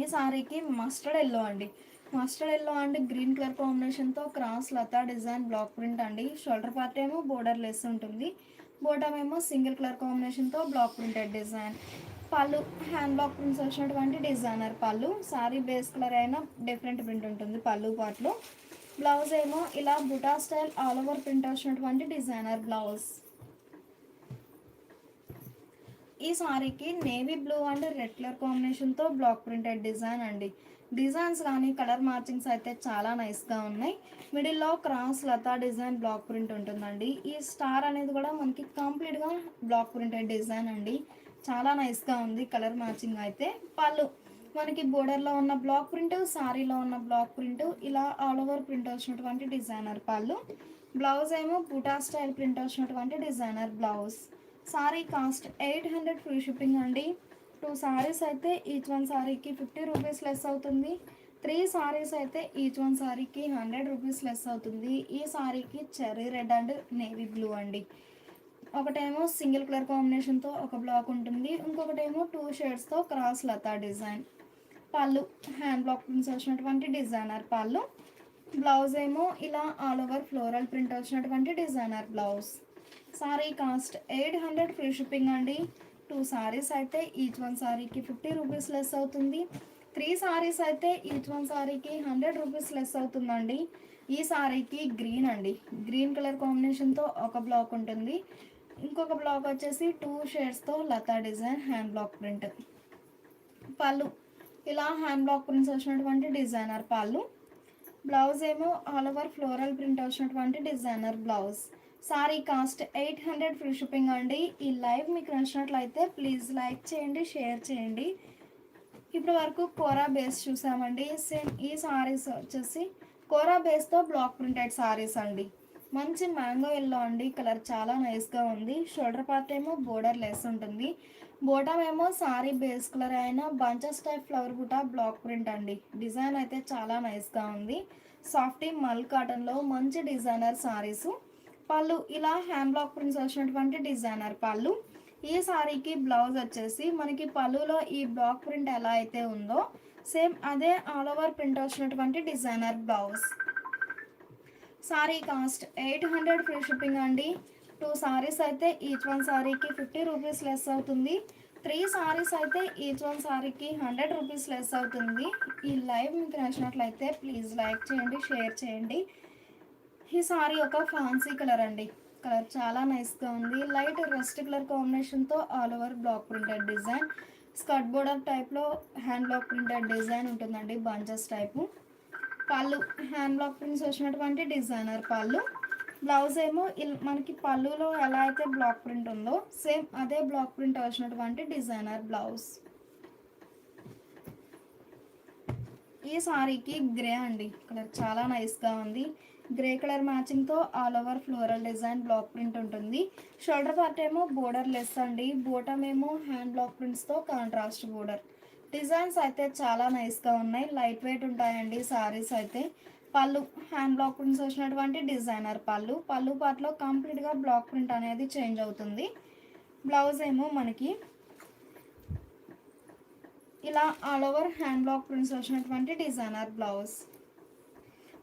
ఈ సారీకి మస్టర్డ్ ఎల్లో అండి. Mustard yellow and green colour కాంబినేషన్తో క్రాస్ లతా డిజైన్ బ్లాక్ ప్రింట్ అండి. షోల్డర్ పార్ట్ ఏమో బోర్డర్ లెస్ ఉంటుంది. బోటమ్ ఏమో సింగిల్ కలర్ కాంబినేషన్తో block printed design. Pallu hand block prints వచ్చినటువంటి designer pallu. Sari base colour అయినా డిఫరెంట్ ప్రింట్ ఉంటుంది పళ్ళు పార్ట్లో. బ్లౌజ్ ఏమో ఇలా బుటా స్టైల్ ఆల్ ఓవర్ ప్రింట్ వచ్చినటువంటి డిజైనర్ బ్లౌజ్. ఈ సారీకి navy blue and red colour కాంబినేషన్తో బ్లాక్ ప్రింటెడ్ డిజైన్ అండి. డిజైన్స్ కానీ కలర్ మ్యాచింగ్స్ అయితే చాలా నైస్గా ఉన్నాయి. మిడిల్లో క్రాస్ లతా డిజైన్ బ్లాక్ ప్రింట్ ఉంటుందండి. ఈ స్టార్ అనేది కూడా మనకి కంప్లీట్గా బ్లాక్ ప్రింటెడ్ డిజైన్ అండి. చాలా నైస్గా ఉంది కలర్ మ్యాచింగ్ అయితే. పళ్ళు మనకి బోర్డర్లో ఉన్న బ్లాక్ ప్రింట్, సారీలో ఉన్న బ్లాక్ ప్రింట్ ఇలా ఆల్ ఓవర్ ప్రింట్ వచ్చినటువంటి డిజైనర్ పళ్ళు. బ్లౌజ్ ఏమో బూటా స్టైల్ ప్రింట్ వచ్చినటువంటి designer blouse. Sari cost 800 free shipping అండి. 2 సారీస్ అయితే ఈచ్ వన్ సారీకి 50 రూపీస్ లెస్ అవుతుంది. 3 సారీస్ అయితే ఈచ్ వన్ సారీకి 100 రూపీస్ లెస్ అవుతుంది. ఈ సారీకి cherry red and navy blue అండి. ఒకటేమో సింగిల్ కలర్ కాంబినేషన్తో ఒక బ్లాక్ ఉంటుంది. ఇంకొకటేమో 2 షేడ్స్తో క్రాస్ లతా design. Pallu hand block prints వచ్చినటువంటి డిజైనర్ పళ్ళు. బ్లౌజ్ ఏమో ఇలా ఆల్ ఓవర్ ఫ్లోరల్ ప్రింట్ వచ్చినటువంటి designer blouse. Sari cost 800 free shipping అండి. 2 సారీస్ అయితే ఈచ్ వన్ సారీకి 50 రూపీస్ లెస్ అవుతుంది. 3 సారీస్ అయితే ఈచ్ వన్ సారీకి 100 రూపీస్ లెస్ అవుతుందండి. ఈ సారీకి గ్రీన్ అండి. గ్రీన్ కలర్ కాంబినేషన్తో ఒక బ్లాక్ ఉంటుంది. ఇంకొక బ్లాక్ వచ్చేసి 2 షేడ్స్తో లతా design hand block print. Pallu ఇలా హ్యాండ్ బ్లాక్ ప్రింట్స్ వచ్చినటువంటి డిజైనర్ పళ్ళు. బ్లౌజ్ ఏమో ఆల్ ఓవర్ ఫ్లోరల్ ప్రింట్ వచ్చినటువంటి designer blouse. Sari cost 800 free shipping అండి. ఈ లైవ్ మీకు నచ్చినట్లయితే ప్లీజ్ లైక్ చేయండి, షేర్ చేయండి. ఇప్పటి వరకు కోరా బేస్ చూసామండి. సేమ్ ఈ సారీస్ వచ్చేసి కోరా బేస్తో బ్లాక్ ప్రింటెడ్ సారీస్ అండి. మంచి మ్యాంగో ఎల్లో అండి. కలర్ చాలా నైస్గా ఉంది. షోల్డర్ పార్ట్ ఏమో బోర్డర్ లెస్ ఉంటుంది. బోటమ్ ఏమో సారీ బేస్ కలర్ అయినా bunches type flower buta block print అండి. డిజైన్ అయితే చాలా నైస్గా ఉంది. సాఫ్టీ మల్ కాటన్లో మంచి డిజైనర్ సారీసు. పళ్ళు ఇలా హ్యాండ్ బ్లాక్ ప్రింట్స్ వచ్చినటువంటి డిజైనర్ పళ్ళు. ఈ సారీకి బ్లౌజ్ వచ్చేసి మనకి పళ్ళులో ఈ బ్లాక్ ప్రింట్ ఎలా అయితే ఉందో సేమ్ అదే ఆల్ ఓవర్ ప్రింట్ వచ్చినటువంటి designer blouse. Sari cost 800 free shipping అండి. 2 సారీస్ అయితే ఈచ్ వన్ సారీకి 50 రూపీస్ లెస్ అవుతుంది. 3 సారీస్ అయితే ఈచ్ వన్ సారీకి 100 రూపీస్ లెస్ అవుతుంది. ఈ లైవ్ మీకు నచ్చినట్లయితే ప్లీజ్ లైక్ చేయండి, షేర్ చేయండి. ఈ సారీ ఒక ఫ్యాన్సీ కలర్ అండి. కలర్ చాలా నైస్గా ఉంది. లైట్ రస్ట్ కలర్ కాంబినేషన్తో all over block printed design. Skirt border టైప్లో హ్యాండ్ బ్లాక్ ప్రింటెడ్ డిజైన్ ఉంటుందండి. Bunches type. Pallu hand block prints వచ్చినటువంటి డిజైనర్ పళ్ళు. బ్లౌజ్ ఏమో మనకి పళ్ళులో ఎలా అయితే బ్లాక్ ప్రింట్ ఉందో సేమ్ అదే బ్లాక్ ప్రింట్ వచ్చినటువంటి డిజైనర్ బ్లౌజ్. ఈ సారీకి గ్రే అండి. కలర్ చాలా నైస్గా ఉంది. గ్రే కలర్ మ్యాచింగ్తో all over floral design block print ఉంటుంది. షోల్డర్ పార్ట్ ఏమో బోర్డర్ లెస్ అండి. బోటమ్ ఏమో హ్యాండ్ బ్లాక్ ప్రింట్స్తో కాంట్రాస్ట్ బోర్డర్. డిజైన్స్ అయితే చాలా నైస్గా ఉన్నాయి, లైట్ వెయిట్ ఉంటాయండి సారీస్ అయితే. పళ్ళు హ్యాండ్ బ్లాక్ ప్రింట్స్ వచ్చినటువంటి డిజైనర్ పళ్ళు. పళ్ళు పాటలో కంప్లీట్గా బ్లాక్ ప్రింట్ అనేది చేంజ్ అవుతుంది. బ్లౌజ్ ఏమో మనకి ఇలా all over hand block prints వచ్చినటువంటి డిజైనర్ బ్లౌజ్.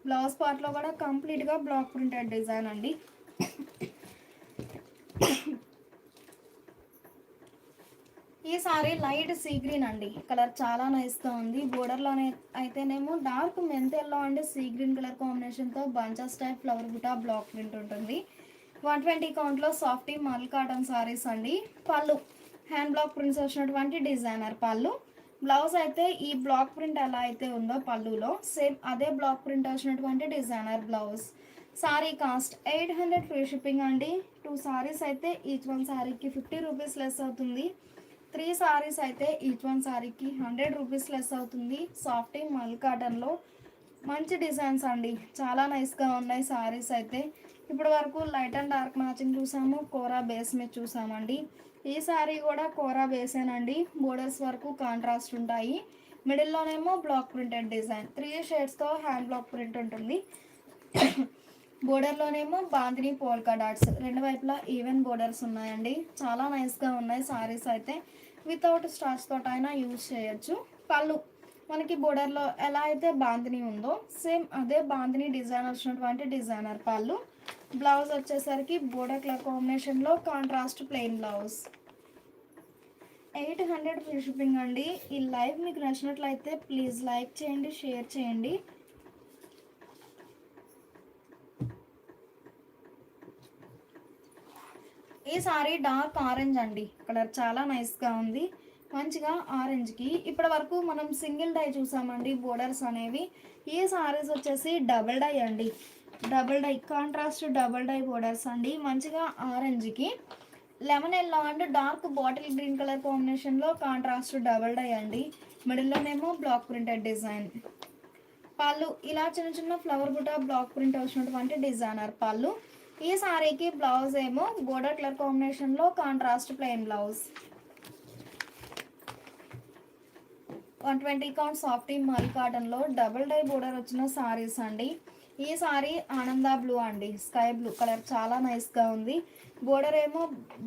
బ్లౌజ్ పార్ట్లో కూడా కంప్లీట్గా బ్లాక్ ప్రింటెడ్ డిజైన్ అండి. ఈ సారీ లైట్ సీ గ్రీన్ అండి, కలర్ చాలా నైస్గా ఉంది. బోర్డర్లోనే అయితేనేమో డార్క్ మెంత్ ఎల్లో అండి సీ గ్రీన్ కలర్ కాంబినేషన్తో bunches type flower buta block print ఉంటుంది. 120 కౌంట్లో సాఫ్టీ మల్ కాటన్ సారీస్ అండి. పళ్ళు హ్యాండ్ బ్లాక్ ప్రింట్స్ వచ్చినటువంటి డిజైనర్ పళ్ళు. బ్లౌజ్ అయితే ఈ బ్లాక్ ప్రింట్ ఎలా అయితే ఉందో పళ్ళులో సేమ్ అదే బ్లాక్ ప్రింట్ వచ్చినటువంటి designer blouse. Sari cost 800 free shipping అండి. 2 సారీస్ అయితే ఈచ్ వన్ సారీకి 50 రూపీస్ లెస్ అవుతుంది. 3 సారీస్ అయితే ఈచ్ వన్ సారీకి 100 రూపీస్ లెస్ అవుతుంది. సాఫ్టీ మల్ కాటన్లో మంచి డిజైన్స్ అండి, చాలా నైస్గా ఉన్నాయి సారీస్ అయితే. ఇప్పటి వరకు లైట్ అండ్ డార్క్ మ్యాచింగ్ చూసాము, కోరా బేస్ మీద చూసామండి. ఈ సారీ కూడా కోరా బేసేనండి, బోర్డర్స్ వరకు కాంట్రాస్ట్ ఉంటాయి. మిడిల్లోనేమో బ్లాక్ ప్రింటెడ్ డిజైన్ 3 షేడ్స్తో హ్యాండ్ బ్లాక్ ప్రింట్ ఉంటుంది. బోర్డర్లోనేమో బాందిని పోల్కా డాట్స్, రెండు వైపులా ఈవెన్ బోర్డర్స్ ఉన్నాయండి. చాలా నైస్గా ఉన్నాయి సారీస్ అయితే. వితౌట్ స్టార్చ్ తోటైనా యూజ్ చేయొచ్చు. పళ్ళు మనకి బోర్డర్లో ఎలా అయితే బాందిని ఉందో సేమ్ అదే బాందిని డిజైన్ వచ్చినటువంటి డిజైనర్ పళ్ళు. బ్లౌజ్ వచ్చేసరికి బోర్డర్ కలర్ కాంబినేషన్లో contrast plain blouse. 800 free shipping అండి. ఈ లైవ్ మీకు నచ్చినట్లయితే ప్లీజ్ లైక్ చేయండి, షేర్ చేయండి. ఈ సారీ డార్క్ ఆరెంజ్ అండి, కలర్ చాలా నైస్గా ఉంది. మంచిగా ఆరెంజ్కి ఇప్పటి వరకు మనం సింగిల్ డై చూసామండి బోర్డర్స్ అనేవి. ఈ సారీస్ వచ్చేసి డబుల్ డై అండి, double dye contrast double dye borders అండి. మంచిగా ఆరెంజ్కి lemon yellow and dark bottle green colour కాంబినేషన్లో కాంట్రాస్ట్ డబుల్ డై అండి. మిడిల్లోనేమో బ్లాక్ ప్రింటెడ్ డిజైన్. పళ్ళు ఇలా చిన్న చిన్న ఫ్లవర్ బుటా బ్లాక్ ప్రింట్ వచ్చినటువంటి డిజైనర్ పళ్ళు. ఈ సారీకి బ్లౌజ్ ఏమో బోర్డర్ కలర్ కాంబినేషన్లో contrast plain blouse. 120 count softy mul కాటన్లో డబుల్ డై బోర్డర్ వచ్చిన సారీస్ అండి. ఈ సారీ ఆనంద బ్లూ అండి, స్కై బ్లూ కలర్ చాలా నైస్గా ఉంది. బోర్డర్ ఏమో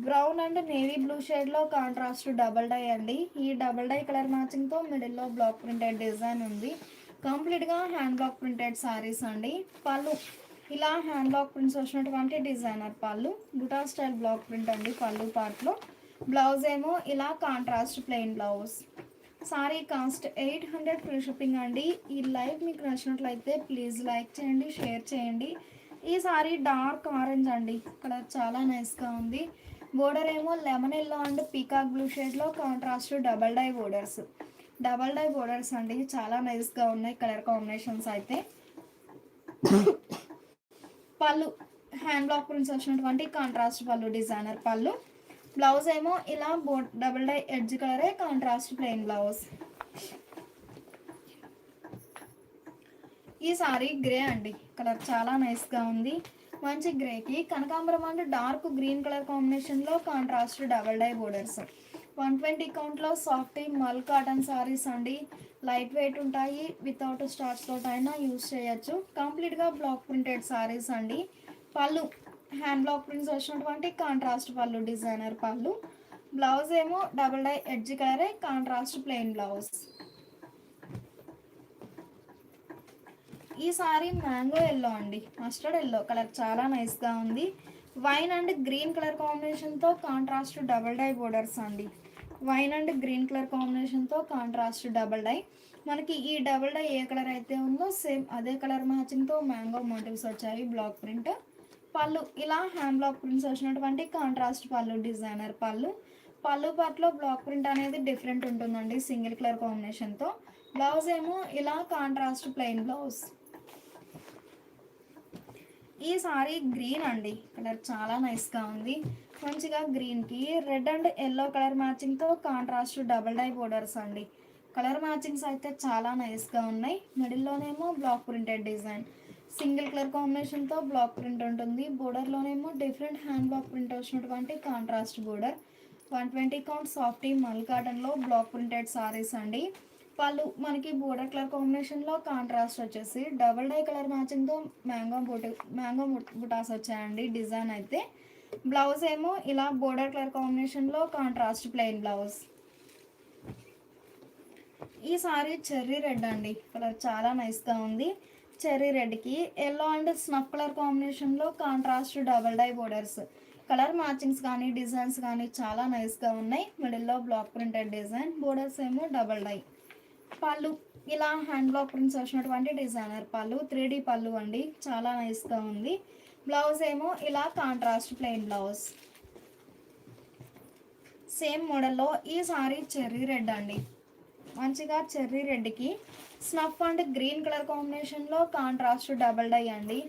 బ్రౌన్ అండ్ నేవీ బ్లూ షేడ్లో కాంట్రాస్ట్ డబుల్ డై అండి. ఈ డబుల్ డై కలర్ మ్యాచింగ్తో మిడిల్లో బ్లాక్ ప్రింటెడ్ డిజైన్ ఉంది. కంప్లీట్గా హ్యాండ్ బ్లాక్ ప్రింటెడ్ సారీస్ అండి. పళ్ళు ఇలా హ్యాండ్ బ్లాక్ ప్రింట్స్ వచ్చినటువంటి డిజైనర్ పళ్ళు, బుటా స్టైల్ బ్లాక్ ప్రింట్ అండి పళ్ళు పార్ట్లో. బ్లౌజ్ ఏమో ఇలా contrast plain blouse. Sari cost 800 free shipping అండి. ఈ లైవ్ మీకు నచ్చినట్లయితే ప్లీజ్ లైక్ చేయండి, షేర్ చేయండి. ఈ సారీ డార్క్ ఆరెంజ్ అండి, కలర్ చాలా నైస్గా ఉంది. బోర్డర్ ఏమో lemon yellow and peacock blue షేడ్లో contrast double dye borders. Double dye borders అండి, చాలా నైస్గా ఉన్నాయి కలర్ కాంబినేషన్స్ అయితే. పళ్ళు హ్యాండ్ బ్లాక్ ప్రింట్స్ వచ్చినటువంటి కాంట్రాస్ట్ పళ్ళు డిజైనర్ పళ్ళు. బ్లౌజ్ ఏమో ఇలా డబుల్ డై ఎడ్జ్ కలరే కాంట్రాస్ట్ ప్లెయిన్ బ్లౌజ్. ఈ సారీ గ్రే అండి, కలర్ చాలా నైస్గా ఉంది. మంచి గ్రేకి కనకాంబరం అండ్ డార్క్ గ్రీన్ కలర్ కాంబినేషన్లో కాంట్రాస్ట్ డబుల్ డై బోర్డర్స్. 120 కౌంట్లో సాఫ్టీ మల్ కాటన్ సారీస్ అండి, లైట్ వెయిట్ ఉంటాయి. వితౌట్ స్టార్చ్ తోటైనా యూజ్ చేయొచ్చు. కంప్లీట్గా బ్లాక్ ప్రింటెడ్ సారీస్ అండి. పళ్ళు హ్యాండ్ బ్లాక్ ప్రింట్స్ వచ్చినటువంటి కాంట్రాస్ట్ పళ్ళు డిజైనర్ పళ్ళు. బ్లౌజ్ ఏమో డబుల్ డై ఎడ్జ్ కలరే కాంట్రాస్ట్ ప్లెయిన్ బ్లౌజ్. ఈ సారీ మ్యాంగో ఎల్లో అండి, మస్టర్డ్ ఎల్లో కలర్ చాలా నైస్గా ఉంది. వైన్ అండ్ గ్రీన్ కలర్ కాంబినేషన్తో కాంట్రాస్ట్ డబుల్ డై బోర్డర్స్ అండి. వైన్ అండ్ గ్రీన్ కలర్ కాంబినేషన్తో కాంట్రాస్ట్ డబుల్ డై. మనకి ఈ డబుల్ డై ఏ కలర్ అయితే ఉందో సేమ్ అదే కలర్ మ్యాచింగ్తో మ్యాంగో మోటివ్స్ వచ్చాయి బ్లాక్ ప్రింట్. పళ్ళు ఇలా హ్యాండ్ బ్లాక్ ప్రింట్స్ వచ్చినటువంటి కాంట్రాస్ట్ పళ్ళు డిజైనర్ పళ్ళు. పళ్ళు పార్ట్లో బ్లాక్ ప్రింట్ అనేది డిఫరెంట్ ఉంటుందండి సింగిల్ కలర్ కాంబినేషన్తో. బ్లౌజ్ ఏమో ఇలా కాంట్రాస్ట్ ప్లెయిన్ బ్లౌజ్. ఈ సారీ గ్రీన్ అండి, కలర్ చాలా నైస్గా ఉంది. మంచిగా గ్రీన్కి రెడ్ అండ్ ఎల్లో కలర్ మ్యాచింగ్తో కాంట్రాస్ట్ డబుల్ డై బోర్డర్స్ అండి. కలర్ మ్యాచింగ్స్ అయితే చాలా నైస్గా ఉన్నాయి. మిడిల్లోనేమో block printed design, single colour కాంబినేషన్తో బ్లాక్ ప్రింట్ ఉంటుంది. బోర్డర్లోనేమో డిఫరెంట్ హ్యాండ్ బ్లాక్ ప్రింట్ వచ్చినటువంటి contrast border. 120 count softy mul కాటన్లో బ్లాక్ ప్రింటెడ్ సారీస్ అండి. వాళ్ళు మనకి బోర్డర్ కలర్ కాంబినేషన్లో కాంట్రాస్ట్ వచ్చేసి డబల్ డై కలర్ మ్యాచింగ్తో మ్యాంగో బుటాస్ వచ్చాయండి. డిజైన్ అయితే బ్లౌజ్ ఏమో ఇలా బోర్డర్ కలర్ కాంబినేషన్లో కాంట్రాస్ట్ ప్లెయిన్ బ్లౌజ్. ఈ సారీ చెర్రీ రెడ్ అండి, కలర్ చాలా నైస్గా ఉంది. చెర్రీ రెడ్కి ఎల్లో అండ్ స్నఫ్ కలర్ కాంబినేషన్లో contrast double dye borders. Colour matchings కానీ డిజైన్స్ కానీ చాలా నైస్గా ఉన్నాయి. మిడిల్లో బ్లాక్ ప్రింటెడ్ డిజైన్, బోర్డర్స్ ఏమో డబల్ డై. పళ్ళు ఇలా హ్యాండ్ బ్లాక్ ప్రింట్స్ వచ్చినటువంటి డిజైనర్ పళ్ళు, 3D పళ్ళు అండి, చాలా నైస్గా ఉంది. బ్లౌజ్ ఏమో ఇలా కాంట్రాస్ట్ ప్లెయిన్ బ్లౌజ్. సేమ్ మోడల్లో ఈ సారీ చెర్రీ రెడ్ అండి, మంచిగా చెర్రీ రెడ్కి స్నఫ్ అండ్ గ్రీన్ కలర్ కాంబినేషన్లో కాంట్రాస్ట్ డబల్ డై అండి.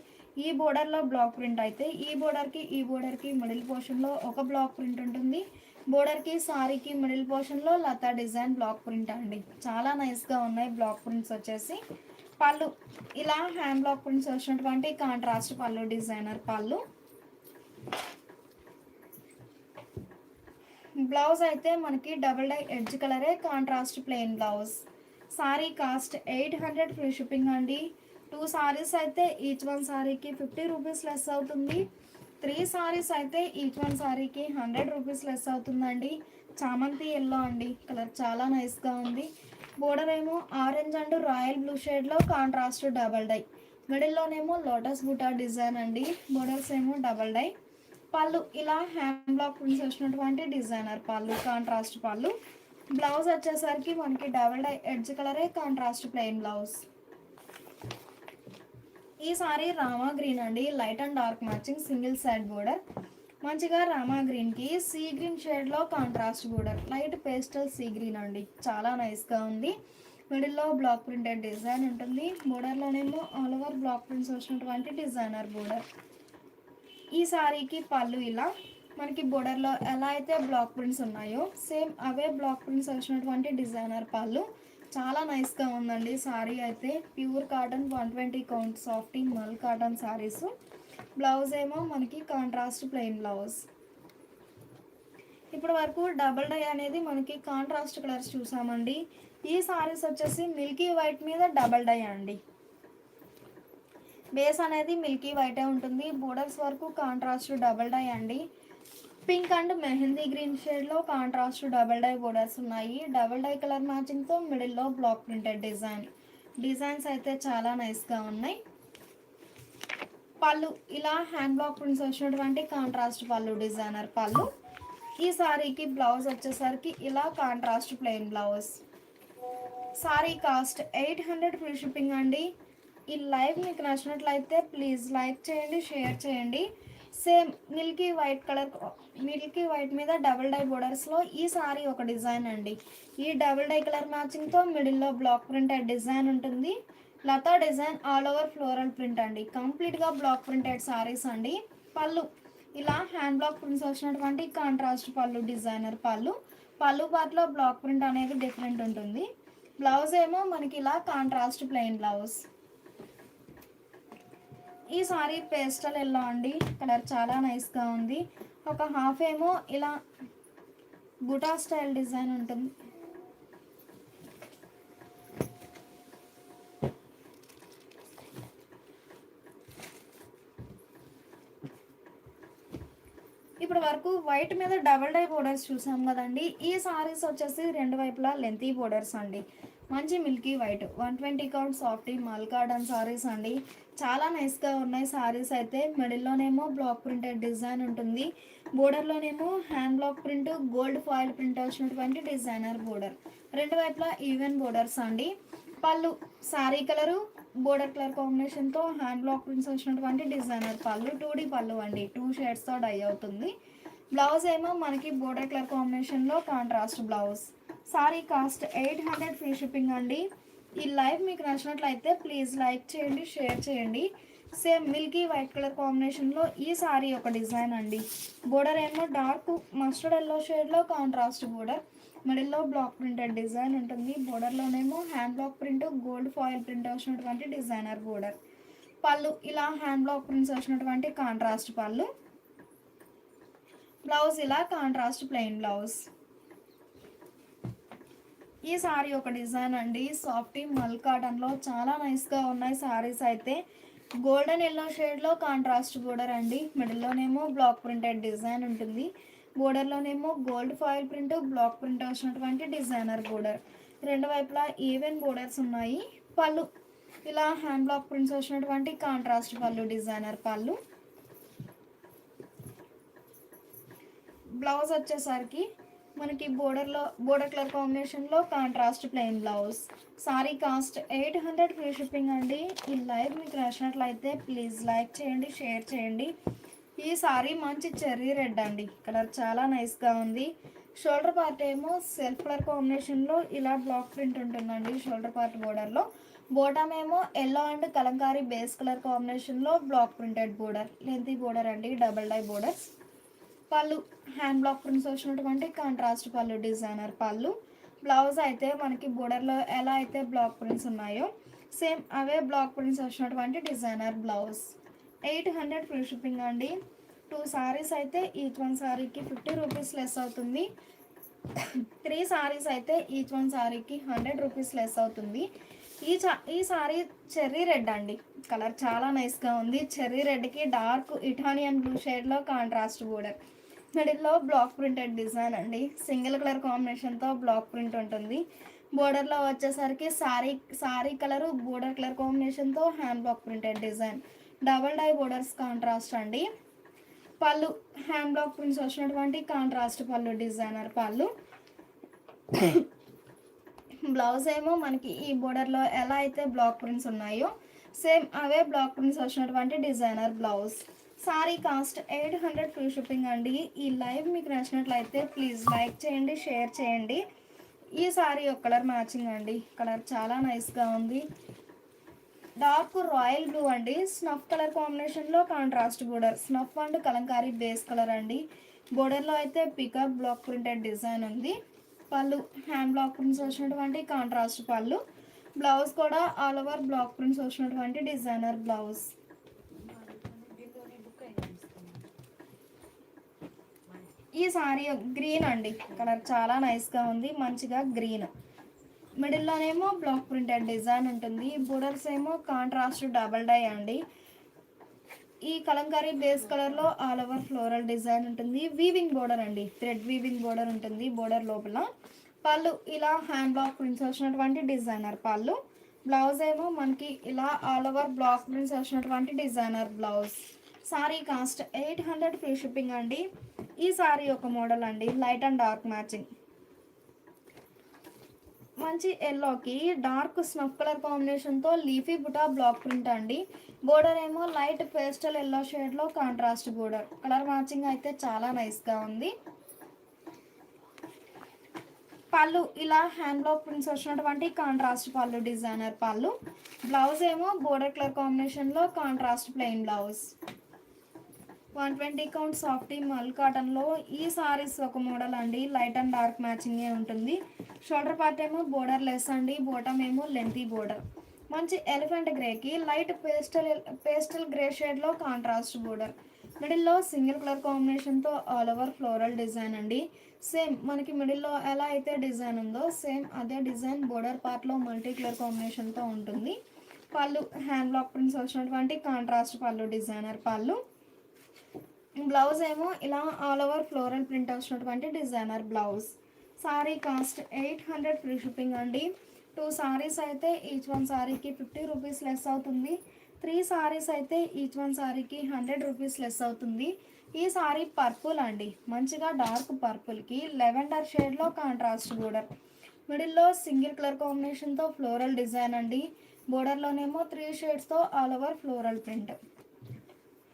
ఈ బోర్డర్లో బ్లాక్ ప్రింట్ అయితే ఈ బోర్డర్కి మిడిల్ పోర్షన్లో ఒక బ్లాక్ ప్రింట్ ఉంటుంది. బోర్డర్కి సారీకి మిడిల్ పోర్షన్లో లతా డిజైన్ బ్లాక్ ప్రింట్ అండి, చాలా నైస్గా ఉన్నాయి బ్లాక్ ప్రింట్స్ వచ్చేసి. పళ్ళు ఇలా హ్యాండ్ బ్లాక్ ప్రింట్స్ వచ్చినటువంటి కాంట్రాస్ట్ పళ్ళు డిజైనర్ పళ్ళు. బ్లౌజ్ అయితే మనకి డబుల్ డై ఎడ్జ్ కలరే contrast plain blouse. Sari cost 800 free shipping అండి. 2 సారీస్ అయితే ఈచ్ వన్ సారీకి 50 రూపీస్ లెస్ అవుతుంది. 3 సారీస్ అయితే ఈచ్ వన్ సారీకి 100 రూపీస్ లెస్ అవుతుందండి. చామంతి ఎల్లో అండి, కలర్ చాలా నైస్గా ఉంది. బోర్డర్ ఏమో ఆరెంజ్ అండ్ రాయల్ బ్లూ షేడ్లో కాంట్రాస్ట్ డబల్ డై. మిడిల్లోనేమో లోటస్ బుటా డిజైన్ అండి, బోర్డర్స్ ఏమో డబల్ డై. పళ్ళు ఇలా హ్యాండ్ బ్లాక్ ప్రింట్స్ వచ్చినటువంటి designer pallu, contrast pallu. Blouse వచ్చేసరికి మనకి డబల్ డై ఎడ్జ్ కలరే కాంట్రాస్ట్ ప్లెయిన్ బ్లౌజ్. ఈ సారీ రామా గ్రీన్ అండి, light and dark matching single side border. మంచిగా రామా గ్రీన్కి సీ గ్రీన్ షేడ్లో contrast border, light pastel sea green అండి, చాలా నైస్గా ఉంది. మిడిల్లో బ్లాక్ ప్రింటెడ్ డిజైన్ ఉంటుంది. బోర్డర్లోనేమో ఆల్ ఓవర్ బ్లాక్ ప్రింట్స్ వచ్చినటువంటి డిజైనర్ బోర్డర్. ఈ సారీకి పళ్ళు ఇలా మనకి బోర్డర్లో ఎలా అయితే బ్లాక్ ప్రింట్స్ ఉన్నాయో సేమ్ అవే బ్లాక్ ప్రింట్స్ వచ్చినటువంటి డిజైనర్ పళ్ళు. చాలా నైస్గా ఉందండి సారీ అయితే. Pure cotton 120 count softy mul cotton saris. Blouse ఏమో మనకి కాంట్రాస్ట్ ప్లెయిన్ బ్లౌజ్. ఇప్పటి వరకు డబల్ డై అనేది మనకి కాంట్రాస్ట్ కలర్స్ చూసామండి. ఈ సారీస్ వచ్చేసి మిల్కీ వైట్ మీద డబల్ డై అండి. బేస్ అనేది మిల్కీ వైటే ఉంటుంది. బోర్డర్స్ వరకు కాంట్రాస్ట్ డబల్ డై అండి. పింక్ అండ్ మెహందీ గ్రీన్ షేడ్లో కాంట్రాస్ట్ డబల్ డై బోర్డర్స్ ఉన్నాయి. డబల్ డై కలర్ మ్యాచింగ్తో మిడిల్లో బ్లాక్ ప్రింటెడ్ డిజైన్స్ అయితే చాలా నైస్గా ఉన్నాయి. పళ్ళు ఇలా హ్యాండ్ బ్లాక్ ప్రింట్స్ వచ్చినటువంటి కాంట్రాస్ట్ పళ్ళు డిజైనర్ పళ్ళు. ఈ సారీకి బ్లౌజ్ వచ్చేసరికి ఇలా contrast plain blouse. Sari cost 800 free shipping అండి. ఈ లైవ్ మీకు నచ్చినట్లయితే ప్లీజ్ లైక్ చేయండి, షేర్ చేయండి. సేమ్ మిల్కీ వైట్ మీద డబుల్ డై బోర్డర్స్లో ఈ సారీ ఒక డిజైన్ అండి. ఈ డబుల్ డై కలర్ మ్యాచింగ్తో మిడిల్లో బ్లాక్ ప్రింటెడ్ డిజైన్ ఉంటుంది. లతా design all over floral print అండి, కంప్లీట్గా బ్లాక్ ప్రింటెడ్ సారీస్ అండి. పళ్ళు ఇలా హ్యాండ్ బ్లాక్ ప్రింట్స్ వచ్చినటువంటి కాంట్రాస్ట్ పళ్ళు డిజైనర్ పళ్ళు పార్ట్లో బ్లాక్ ప్రింట్ అనేది డిఫరెంట్ ఉంటుంది. బ్లౌజ్ ఏమో మనకి ఇలా కాంట్రాస్ట్ ప్లెయిన్ బ్లౌజ్. ఈ సారీ పేస్టల్ ఎల్లో అండి, కలర్ చాలా నైస్గా ఉంది. ఒక హాఫ్ ఏమో ఇలా బుటా స్టైల్ డిజైన్ ఉంటుంది. ఇప్పుడు వరకు వైట్ మీద డబల్ డై బోర్డర్స్ చూసాం కదండి. ఈ సారీస్ వచ్చేసి రెండు వైపులా లెంతీ బోర్డర్స్ అండి. మంచి Milky white 120 count softy mul cotton saris అండి, చాలా నైస్గా ఉన్నాయి సారీస్ అయితే. మిడిల్లోనేమో బ్లాక్ ప్రింటెడ్ డిజైన్ ఉంటుంది. బోర్డర్లోనేమో hand block print, gold foil print వచ్చినటువంటి డిజైనర్ బోర్డర్. రెండు వైపులా ఈవెన్ బోర్డర్స్ అండి. Pallu sari colour border colour కాంబినేషన్తో హ్యాండ్ బ్లాక్ ప్రింట్స్ వచ్చినటువంటి డిజైనర్ పళ్ళు. 2D పళ్ళు అండి, 2 షేడ్స్తో డై అవుతుంది. బ్లౌజ్ ఏమో మనకి బోర్డర్ కలర్ కాంబినేషన్లో contrast blouse. Sari cost 800 free shipping అండి. ఈ లైవ్ మీకు నచ్చినట్లయితే ప్లీజ్ లైక్ చేయండి, షేర్ చేయండి. సేమ్ మిల్కీ వైట్ కలర్ కాంబినేషన్లో ఈ సారీ ఒక డిజైన్ అండి. బోర్డర్ ఏమో డార్క్ మస్టర్డ్ ఎల్లో షేడ్లో కాంట్రాస్ట్ బోర్డర్. మిడిల్లో బ్లాక్ ప్రింటెడ్ డిజైన్ ఉంటుంది. బోర్డర్లోనేమో hand block print, gold foil print వచ్చినటువంటి డిజైనర్ బోర్డర్. పళ్ళు ఇలా హ్యాండ్ బ్లాక్ ప్రింట్స్ వచ్చినటువంటి కాంట్రాస్ట్ పళ్ళు. బ్లౌజ్ ఇలా కాంట్రాస్ట్ ప్లెయిన్ బ్లౌజ్. ఈ సారీ ఒక డిజైన్ అండి, సాఫ్టీ మల్ కాటన్లో చాలా నైస్గా ఉన్నాయి సారీస్ అయితే. గోల్డెన్ ఎల్లో షేడ్లో కాంట్రాస్ట్ బోర్డర్ అండి, మిడిల్లోనేమో బ్లాక్ ప్రింటెడ్ డిజైన్ ఉంటుంది, బోర్డర్లోనేమో gold foil print block print వచ్చినటువంటి డిజైనర్ బోర్డర్. రెండు వైపులా ఈవెన్ బోర్డర్స్ ఉన్నాయి. పళ్ళు ఇలా హ్యాండ్ బ్లాక్ ప్రింట్స్ వచ్చినటువంటి కాంట్రాస్ట్ పళ్ళు, డిజైనర్ పళ్ళు. బ్లౌజ్ వచ్చేసరికి మనకి బోర్డర్ కలర్ కాంబినేషన్లో contrast plain blouse. Sari cost 800 free shipping అండి. ఈ లైవ్ మీకు నచ్చినట్లయితే ప్లీజ్ లైక్ చేయండి, షేర్ చేయండి. ఈ సారీ మంచి చెర్రీ రెడ్ అండి, కలర్ చాలా నైస్గా ఉంది. షోల్డర్ పార్ట్ ఏమో సెల్ఫ్ కలర్ కాంబినేషన్లో ఇలా బ్లాక్ ప్రింట్ ఉంటుందండి షోల్డర్ పార్ట్ బోర్డర్లో. బోటమ్ ఏమో yellow and kalamkari base colour కాంబినేషన్లో block printed border, lengthy border అండి, double dye borders. Pallu hand block prints వచ్చినటువంటి కాంట్రాస్ట్ పళ్ళు, డిజైనర్ పళ్ళు. బ్లౌజ్ అయితే మనకి బోర్డర్లో ఎలా అయితే బ్లాక్ ప్రింట్స్ ఉన్నాయో సేమ్ అవే బ్లాక్ ప్రింట్స్ వచ్చినటువంటి డిజైనర్ బ్లౌజ్. 800 ఫ్రీ షిప్పింగ్ అండి. 2 సారీస్ అయితే ఈచ్ వన్ సారీకి 50 రూపీస్ లెస్ అవుతుంది. 3 సారీస్ అయితే ఈచ్ వన్ సారీకి 100 రూపీస్ లెస్ అవుతుంది. ఈ సారీ చెర్రీ రెడ్ అండి, కలర్ చాలా నైస్గా ఉంది. చెర్రీ రెడ్కి డార్క్ ఇటాలియన్ బ్లూ షేడ్లో కాంట్రాస్ట్ బోర్డర్, మిడిల్లో బ్లాక్ ప్రింటెడ్ డిజైన్ అండి, సింగిల్ కలర్ కాంబినేషన్తో బ్లాక్ ప్రింట్ ఉంటుంది. బోర్డర్లో వచ్చేసరికి సారీ కలరు బోర్డర్ కలర్ కాంబినేషన్తో hand block printed design, double dye borders contrast అండి. పళ్ళు హ్యాండ్ బ్లాక్ ప్రింట్స్ వచ్చినటువంటి కాంట్రాస్ట్ పళ్ళు, డిజైనర్ పళ్ళు. బ్లౌజ్ ఏమో మనకి ఈ బోర్డర్లో ఎలా అయితే బ్లాక్ ప్రింట్స్ ఉన్నాయో సేమ్ అవే బ్లాక్ ప్రింట్స్ వచ్చినటువంటి designer blouse. Sari cost 800 free shipping అండి. ఈ లైవ్ మీకు నచ్చినట్లయితే ప్లీజ్ లైక్ చేయండి, షేర్ చేయండి. ఈ సారీ ఒక కలర్ మ్యాచింగ్ అండి, కలర్ చాలా నైస్గా ఉంది. డార్క్ రాయల్ బ్లూ అండి, స్నఫ్ కలర్ కాంబినేషన్లో contrast border, snuff and kalamkari base colour అండి. బోర్డర్లో అయితే పికప్ బ్లాక్ ప్రింటెడ్ డిజైన్ ఉంది. పళ్ళు హ్యాండ్ బ్లాక్ ప్రింట్స్ వచ్చినటువంటి కాంట్రాస్ట్ పళ్ళు. బ్లౌజ్ కూడా ఆల్ ఓవర్ బ్లాక్ ప్రింట్స్ వచ్చినటువంటి డిజైనర్ బ్లౌజ్. ఈ సారీ గ్రీన్ అండి, కలర్ చాలా నైస్గా ఉంది, మంచిగా గ్రీన్. మిడిల్లోనేమో బ్లాక్ ప్రింటెడ్ డిజైన్ ఉంటుంది, బోర్డర్స్ ఏమో కాంట్రాస్ట్ డబల్ డై అండి. ఈ కలంకారీ బేస్ కలర్లో ఆల్ ఓవర్ ఫ్లోరల్ డిజైన్ ఉంటుంది. వీవింగ్ బోర్డర్ అండి, థ్రెడ్ వీవింగ్ బోర్డర్ ఉంటుంది బోర్డర్ లోపల. పళ్ళు ఇలా హ్యాండ్ బ్లాక్ ప్రింట్స్ వచ్చినటువంటి డిజైనర్ పళ్ళు. బ్లౌజ్ ఏమో మనకి ఇలా ఆల్ ఓవర్ బ్లాక్ ప్రింట్స్ వచ్చినటువంటి designer blouse. Sari cost 800 free shipping అండి. ఈ సారీ ఒక మోడల్ అండి, లైట్ అండ్ డార్క్ మ్యాచింగ్. మంచి ఎల్లోకి డార్క్ స్నఫ్ కలర్ కాంబినేషన్తో లీఫీ బుటా బ్లాక్ ప్రింట్ అండి. బోర్డర్ ఏమో లైట్ పేస్టల్ ఎల్లో షేడ్లో కాంట్రాస్ట్ బోర్డర్, కలర్ మ్యాచింగ్ అయితే చాలా నైస్గా ఉంది. పళ్ళు ఇలా హ్యాండ్ బ్లాక్ ప్రింట్స్ వచ్చినటువంటి కాంట్రాస్ట్ పళ్ళు, డిజైనర్ పళ్ళు. బ్లౌజ్ ఏమో బోర్డర్ కలర్ కాంబినేషన్లో contrast plain blouse. 120 count softy mul కాటన్లో ఈ సారీస్ ఒక మోడల్ అండి, లైట్ అండ్ డార్క్ మ్యాచింగే ఉంటుంది. షోల్డర్ పార్ట్ ఏమో బోర్డర్ లెస్ అండి, బోటమ్ ఏమో లెంతీ బోర్డర్. మంచి ఎలిఫెంట్ గ్రేకి లైట్ పేస్టల్ గ్రే షేడ్లో కాంట్రాస్ట్ బోర్డర్. మిడిల్లో సింగిల్ కలర్ కాంబినేషన్తో ఆల్ ఓవర్ ఫ్లోరల్ డిజైన్ అండి. సేమ్ మనకి మిడిల్లో ఎలా అయితే డిజైన్ ఉందో సేమ్ అదే డిజైన్ బోర్డర్ పార్ట్లో మల్టీ కలర్ కాంబినేషన్తో ఉంటుంది. పళ్ళు హ్యాండ్ బ్లాక్ ప్రింట్స్ వచ్చినటువంటి కాంట్రాస్ట్ పళ్ళు, డిజైనర్ పళ్ళు. బ్లౌజ్ ఏమో ఇలా ఆల్ ఓవర్ ఫ్లోరల్ ప్రింట్ వచ్చినటువంటి designer blouse. Sari cost 800 free shipping అండి. 2 సారీస్ అయితే ఈచ్ వన్ సారీకి 50 రూపీస్ లెస్ అవుతుంది. 3 సారీస్ అయితే ఈచ్ వన్ సారీకి 100 రూపీస్ లెస్ అవుతుంది. ఈ సారీ పర్పుల్ అండి, మంచిగా డార్క్ పర్పుల్కి లెవెండర్ షేడ్లో కాంట్రాస్ట్ బోర్డర్. మిడిల్లో సింగిల్ కలర్ కాంబినేషన్తో ఫ్లోరల్ డిజైన్ అండి. బోర్డర్లోనేమో 3 షేడ్స్తో ఆల్ ఓవర్ ఫ్లోరల్ ప్రింట్.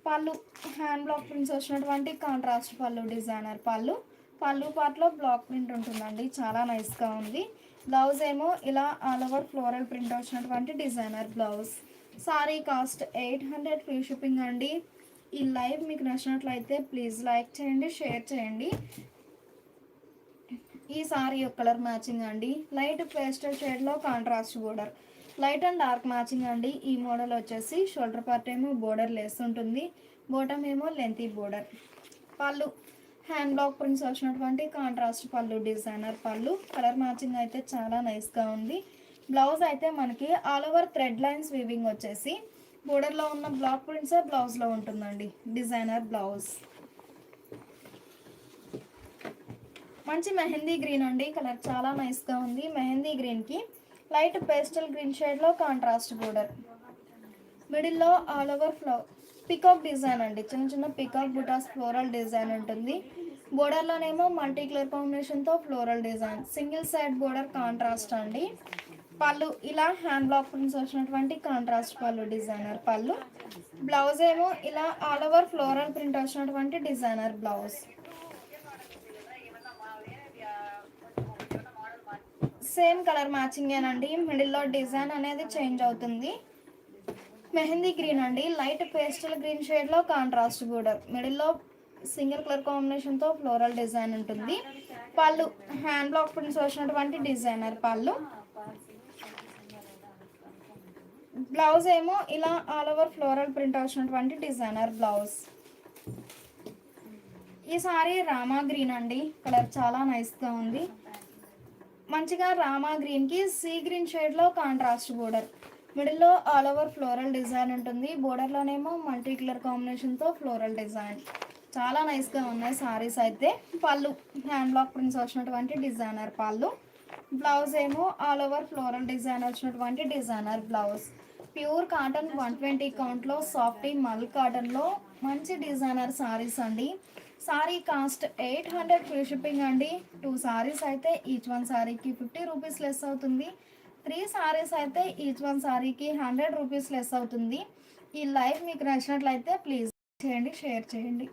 పళ్ళు హ్యాండ్ బ్లాక్ ప్రింట్స్ వచ్చినటువంటి కాంట్రాస్ట్ పళ్ళు, డిజైనర్ పళ్ళు. పళ్ళు పార్ట్లో బ్లాక్ ప్రింట్ ఉంటుందండి, చాలా నైస్గా ఉంది. బ్లౌజ్ ఏమో ఇలా ఆల్ ఓవర్ ఫ్లోరల్ ప్రింట్ వచ్చినటువంటి designer blouse. Sari cost 800 free shipping అండి. ఈ లైవ్ మీకు నచ్చినట్లయితే ప్లీజ్ లైక్ చేయండి, షేర్ చేయండి. ఈ సారీ ఒక కలర్ మ్యాచింగ్ అండి, లైట్ పేస్టల్ షేడ్లో contrast border, light and dark matching అండి. ఈ మోడల్ వచ్చేసి షోల్డర్ పార్ట్ ఏమో బోర్డర్ లెస్ ఉంటుంది, బోటమ్ ఏమో లెంతీ బోర్డర్. పళ్ళు హ్యాండ్ బ్లాక్ ప్రింట్స్ వచ్చినటువంటి కాంట్రాస్ట్ పళ్ళు, డిజైనర్ పళ్ళు. కలర్ మ్యాచింగ్ అయితే చాలా నైస్గా ఉంది. బ్లౌజ్ అయితే మనకి all over thread lines weaving వచ్చేసి బోర్డర్లో ఉన్న బ్లాక్ ప్రింట్స్ బ్లౌజ్లో ఉంటుందండి. Designer blouse. మంచి మెహందీ గ్రీన్ అండి, కలర్ చాలా నైస్గా ఉంది. మెహందీ గ్రీన్కి లైట్ పేస్టల్ గ్రీన్ షేడ్లో కాంట్రాస్ట్ బోర్డర్. మిడిల్లో ఆల్ ఓవర్ పికాక్ డిజైన్ అండి, చిన్న చిన్న పికాక్ బుటాస్ ఫ్లోరల్ డిజైన్ ఉంటుంది. బోర్డర్లోనేమో మల్టీ కలర్ కాంబినేషన్తో floral design. Single side border contrast అండి. పళ్ళు ఇలా హ్యాండ్ బ్లాక్ ప్రింట్స్ వచ్చినటువంటి కాంట్రాస్ట్ పళ్ళు, డిజైనర్ పళ్ళు. బ్లౌజ్ ఏమో ఇలా ఆల్ ఓవర్ ఫ్లోరల్ ప్రింట్ వచ్చినటువంటి డిజైనర్ బ్లౌజ్. సేమ్ కలర్ మ్యాచింగేనండి, మిడిల్లో డిజైన్ అనేది చేంజ్ అవుతుంది. మెహందీ గ్రీన్ అండి, లైట్ పేస్టల్ గ్రీన్ షేడ్లో కాంట్రాస్ట్ బోర్డర్. మిడిల్లో సింగిల్ కలర్ కాంబినేషన్తో ఫ్లోరల్ డిజైన్ ఉంటుంది. పళ్ళు హ్యాండ్ బ్లాక్ ప్రింట్స్ వచ్చినటువంటి డిజైనర్ పళ్ళు. బ్లౌజ్ ఏమో ఇలా ఆల్ ఓవర్ ఫ్లోరల్ ప్రింట్ వచ్చినటువంటి డిజైనర్ బ్లౌజ్. ఈ సారీ రామా గ్రీన్ అండి, కలర్ చాలా నైస్గా ఉంది. మంచిగా రామా గ్రీన్కి సీ గ్రీన్ షేడ్లో కాంట్రాస్ట్ బోర్డర్. మిడిల్లో ఆల్ ఓవర్ ఫ్లోరల్ డిజైన్ ఉంటుంది. బోర్డర్లోనేమో మల్టీ కలర్ కాంబినేషన్తో ఫ్లోరల్ డిజైన్. చాలా నైస్గా ఉన్నాయి సారీస్ అయితే. పళ్ళు హ్యాండ్ బ్లాక్ ప్రింట్స్ వచ్చినటువంటి డిజైనర్ పళ్ళు. బ్లౌజ్ ఏమో ఆల్ ఓవర్ ఫ్లోరల్ డిజైన్ వచ్చినటువంటి డిజైనర్ బ్లౌజ్. ప్యూర్ కాటన్ 120 కౌంట్లో సాఫ్టీ మల్ కాటన్లో మంచి డిజైనర్ సారీస్ అండి. సారీ కాస్ట్ 800 ఫ్రీ షిప్పింగ్ అండి. 2 సారీస్ అయితే ఈచ్ వన్ సారీకి 50 రూపీస్ లెస్ అవుతుంది. 3 సారీస్ అయితే ఈచ్ వన్ సారీకి 100 రూపీస్ లెస్ అవుతుంది. ఈ లైవ్ మీకు నచ్చినట్లయితే ప్లీజ్ చేయండి, షేర్ చేయండి.